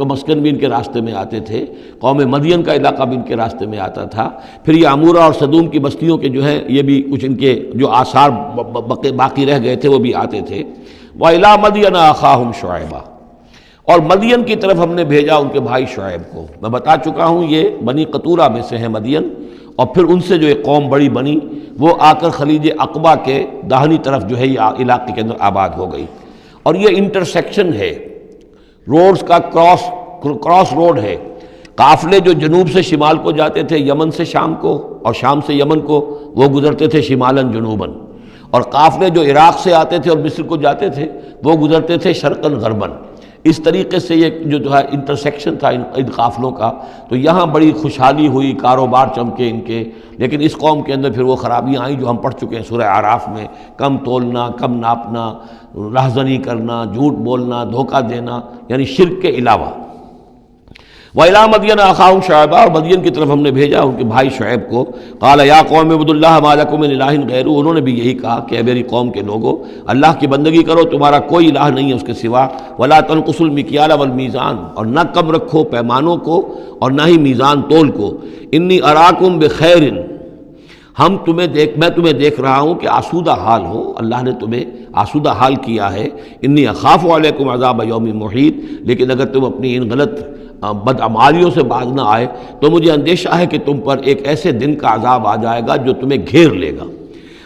مسکن بھی ان کے راستے میں آتے تھے، قوم مدین کا علاقہ بھی ان کے راستے میں آتا تھا، پھر یہ عمورہ اور صدوم کی بستیوں کے جو ہے یہ بھی کچھ ان کے جو آثار باقی رہ گئے تھے وہ بھی آتے تھے۔ وَإِلَىٰ مَدْيَنَ أَخَاهُمْ شُعَيْبًا، اور مدین کی طرف ہم نے بھیجا ان کے بھائی شعیب کو۔ میں بتا چکا ہوں یہ بنی قطورہ میں سے ہیں مدین، اور پھر ان سے جو ایک قوم بڑی بنی وہ آ کر خلیج عقبہ کے داہنی طرف جو ہے یہ علاقے کے اندر آباد ہو گئی۔ اور یہ انٹرسیکشن ہے، روڈز کا کراس روڈ ہے۔ قافلے جو جنوب سے شمال کو جاتے تھے یمن سے شام کو، اور شام سے یمن کو، وہ گزرتے تھے شمالاً جنوباً، اور قافلے جو عراق سے آتے تھے اور مصر کو جاتے تھے وہ گزرتے تھے شرقاً غرباً۔ اس طریقے سے یہ جو ہے انٹرسیکشن تھا ان قافلوں کا، تو یہاں بڑی خوشحالی ہوئی، کاروبار چمکے ان کے۔ لیکن اس قوم کے اندر پھر وہ خرابیاں آئیں جو ہم پڑھ چکے ہیں سورہ اعراف میں، کم تولنا، کم ناپنا، رہزنی کرنا، جھوٹ بولنا، دھوکہ دینا، یعنی شرک کے علاوہ۔ وَإِلَىٰ مَدْيَنَ أَخَاهُمْ شُعَيْبًا، اور مدین کی طرف ہم نے بھیجا ان کے بھائی شعیب کو۔ قَالَ يَا قَوْمِ اعْبُدُوا اللَّهَ مَا لَكُم مِّنْ إِلَٰهٍ غَيْرُهُ، انہوں نے بھی یہی کہا کہ اے میری قوم کے لوگو، اللہ کی بندگی کرو، تمہارا کوئی الہ نہیں ہے اس کے سوا۔ وَلَا تَنقُصُوا الْمِكْيَالَ وَالْمِيزَانَ، اور نہ کم رکھو پیمانوں کو اور نہ ہی میزان تول کو۔ إِنِّي أَرَاكُمْ بِخَيْرٍ، میں تمہیں دیکھ رہا ہوں کہ آسودہ حال ہو، اللہ نے تمہیں آسودہ حال کیا ہے۔ انی اخاف علیکم عذاب یوم محیط، لیکن اگر تم اپنی ان غلط بدعمالیوں سے باز نہ آئے تو مجھے اندیشہ ہے کہ تم پر ایک ایسے دن کا عذاب آ جائے گا جو تمہیں گھیر لے گا۔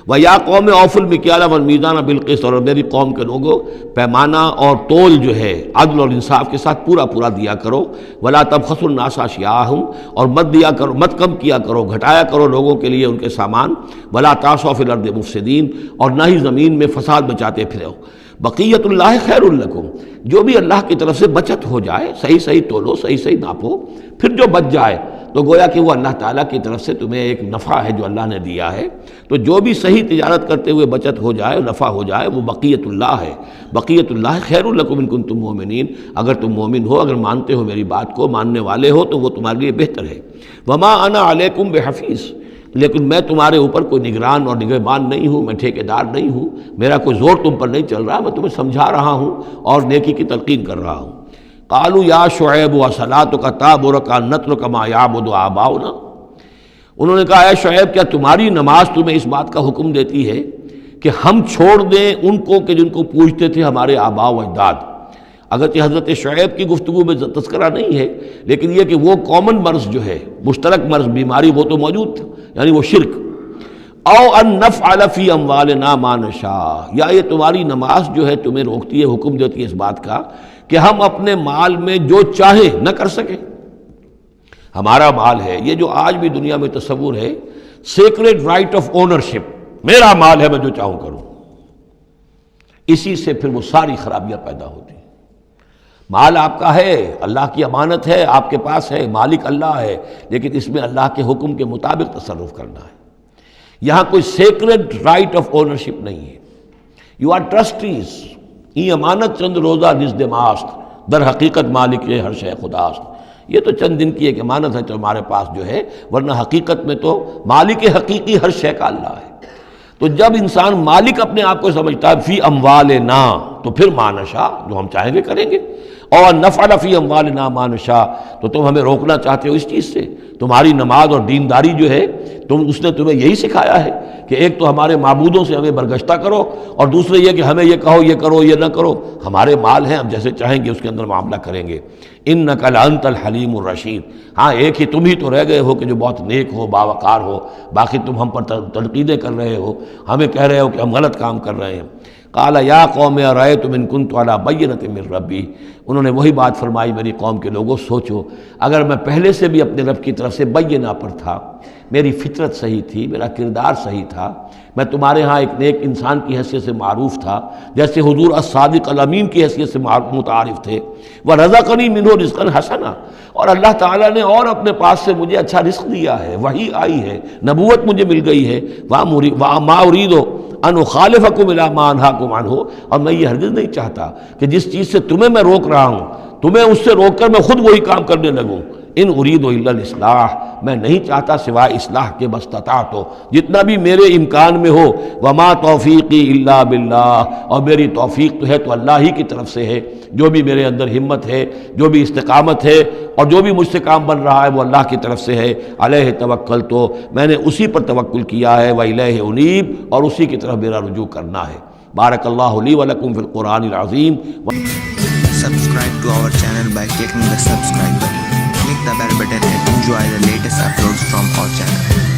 وَيَا قَوْمِ أَوْفُوا الْمِكْيَالَ وَالْمِيزَانَ بِالْقِسْطِ، اور میری قوم کے لوگوں پیمانہ اور تول جو ہے عدل اور انصاف کے ساتھ پورا دیا کرو۔ وَلَا تَبْخَسُوا النَّاسَ أَشْيَاءَهُمْ، اور مت کم کیا کرو، گھٹایا کرو لوگوں کے لیے ان کے سامان۔ وَلَا تَعْثَوْا فِي الْأَرْضِ مُفْسِدِينَ، اور نہ ہی زمین میں فساد مچاتے پھرو۔ بقیت اللہ خیر لکم، جو بھی اللہ کی طرف سے بچت ہو جائے، صحیح تولو، صحیح ناپو، پھر جو بچ جائے تو گویا کہ وہ اللہ تعالیٰ کی طرف سے تمہیں ایک نفع ہے جو اللہ نے دیا ہے۔ تو جو بھی صحیح تجارت کرتے ہوئے بچت ہو جائے، نفع ہو جائے، وہ بقیت اللہ ہے۔ بقیت اللہ خیر لکم ان کنتم مؤمنین، اگر تم مومن ہو، اگر مانتے ہو میری بات کو، ماننے والے ہو تو وہ تمہارے لیے بہتر ہے۔ وما انا علیکم بحفیظ، لیکن میں تمہارے اوپر کوئی نگران اور نگہبان نہیں ہوں، میں ٹھیکیدار نہیں ہوں، میرا کوئی زور تم پر نہیں چل رہا، میں تمہیں سمجھا رہا ہوں اور نیکی کی تلقین کر رہا ہوں۔ قالوا یا شعیب وصلاتک تأمرک ان نترک ما یعبد آباؤنا، انہوں نے کہا اے شعیب، کیا تمہاری نماز تمہیں اس بات کا حکم دیتی ہے کہ ہم چھوڑ دیں ان کو کہ جن کو پوجتے تھے ہمارے آباء و اجداد؟ اگرچہ حضرت شعیب کی گفتگو میں تذکرہ نہیں ہے، لیکن یہ کہ وہ کامن مرض جو ہے، مشترک مرض، بیماری، وہ تو موجود تھا، یعنی وہ شرک۔ او ان نفعل فی اموالنا ما نشاء، یا یہ تمہاری نماز جو ہے تمہیں روکتی ہے، حکم دیتی ہے اس بات کا کہ ہم اپنے مال میں جو چاہیں نہ کر سکیں۔ ہمارا مال ہے، یہ جو آج بھی دنیا میں تصور ہے، سیکریڈ رائٹ آف اونرشپ، میرا مال ہے، میں جو چاہوں کروں، اسی سے پھر وہ ساری خرابیاں پیدا ہوتی ہیں۔ مال آپ کا ہے، اللہ کی امانت ہے، آپ کے پاس ہے، مالک اللہ ہے، لیکن اس میں اللہ کے حکم کے مطابق تصرف کرنا ہے۔ یہاں کوئی سیکریڈ رائٹ آف اونرشپ نہیں ہے۔ یو آر ٹرسٹیز، یہ امانت چند روزہ نزد ماست، در حقیقت مالک ہر شے خداست۔ یہ تو چند دن کی ایک امانت ہے تو ہمارے پاس جو ہے، ورنہ حقیقت میں تو مالک حقیقی ہر شے کا اللہ ہے۔ تو جب انسان مالک اپنے آپ کو سمجھتا ہے فی اموالنا، تو پھر ما نشاء، جو ہم چاہیں گے کریں گے۔ اور نفعل فی اموالنا ما نشاء، تو تم ہمیں روکنا چاہتے ہو اس چیز سے۔ تمہاری نماز اور دینداری جو ہے، اس نے تمہیں یہی سکھایا ہے کہ ایک تو ہمارے معبودوں سے ہمیں برگشتہ کرو، اور دوسرے یہ کہ ہمیں یہ کہو، یہ کرو، یہ نہ کرو۔ ہمارے مال ہیں، ہم جیسے چاہیں گے اس کے اندر معاملہ کریں گے۔ انک لانت الحلیم الرشید، ہاں ایک ہی تم ہی تو رہ گئے ہو کہ جو بہت نیک ہو، باوقار ہو، باقی تم ہم پر تنقیدیں کر رہے ہو، ہمیں کہہ رہے ہو کہ ہم غلط کام کر رہے ہیں۔ قال یا قوم ارأیتم ان کنت علی بینۃ من ربی، انہوں نے وہی بات فرمائی میری قوم کے لوگوں، سوچو اگر میں پہلے سے بھی اپنے رب کی طرف سے بینہ پر تھا، میری فطرت صحیح تھی، میرا کردار صحیح تھا، میں تمہارے ہاں ایک نیک انسان کی حیثیت سے معروف تھا، جیسے حضور الصادق الامین کی حیثیت سے متعارف تھے۔ وَرَزَقَنِي مِنْهُ رِزْقًا حَسَنًا، اور اللہ تعالیٰ نے اور اپنے پاس سے مجھے اچھا رزق دیا ہے، وحی آئی ہے، نبوت مجھے مل گئی ہے۔ وَمَا أُرِيدُ أَنْ أُخَالِفَكُمْ إِلَىٰ مَا أَنْهَاكُمْ عَنْهُ، اور میں یہ ہرگز نہیں چاہتا کہ جس چیز سے تمہیں میں روک رہا ہوں، تمہیں اس سے روک کر میں خود وہی کام کرنے لگوں۔ ان ارید الا الاصلاح، میں نہیں چاہتا سوائے اصلاح کے، مستطاعت ہو، جتنا بھی میرے امکان میں ہو، وما توفیقی الا باللہ، اور میری توفیق تو ہے تو اللہ ہی کی طرف سے ہے، جو بھی میرے اندر ہمت ہے، جو بھی استقامت ہے اور جو بھی مجھ سے کام بن رہا ہے وہ اللہ کی طرف سے ہے، علیہ توکل، تو میں نے اسی پر توکل کیا ہے، وإلیہ انیب، اور اسی کی طرف میرا رجوع کرنا ہے۔ بارک اللہ لی ولکم فی القرآن العظیم۔ Subscribe to our channel by clicking the subscribe button. Click the bell button and enjoy the latest uploads from our channel.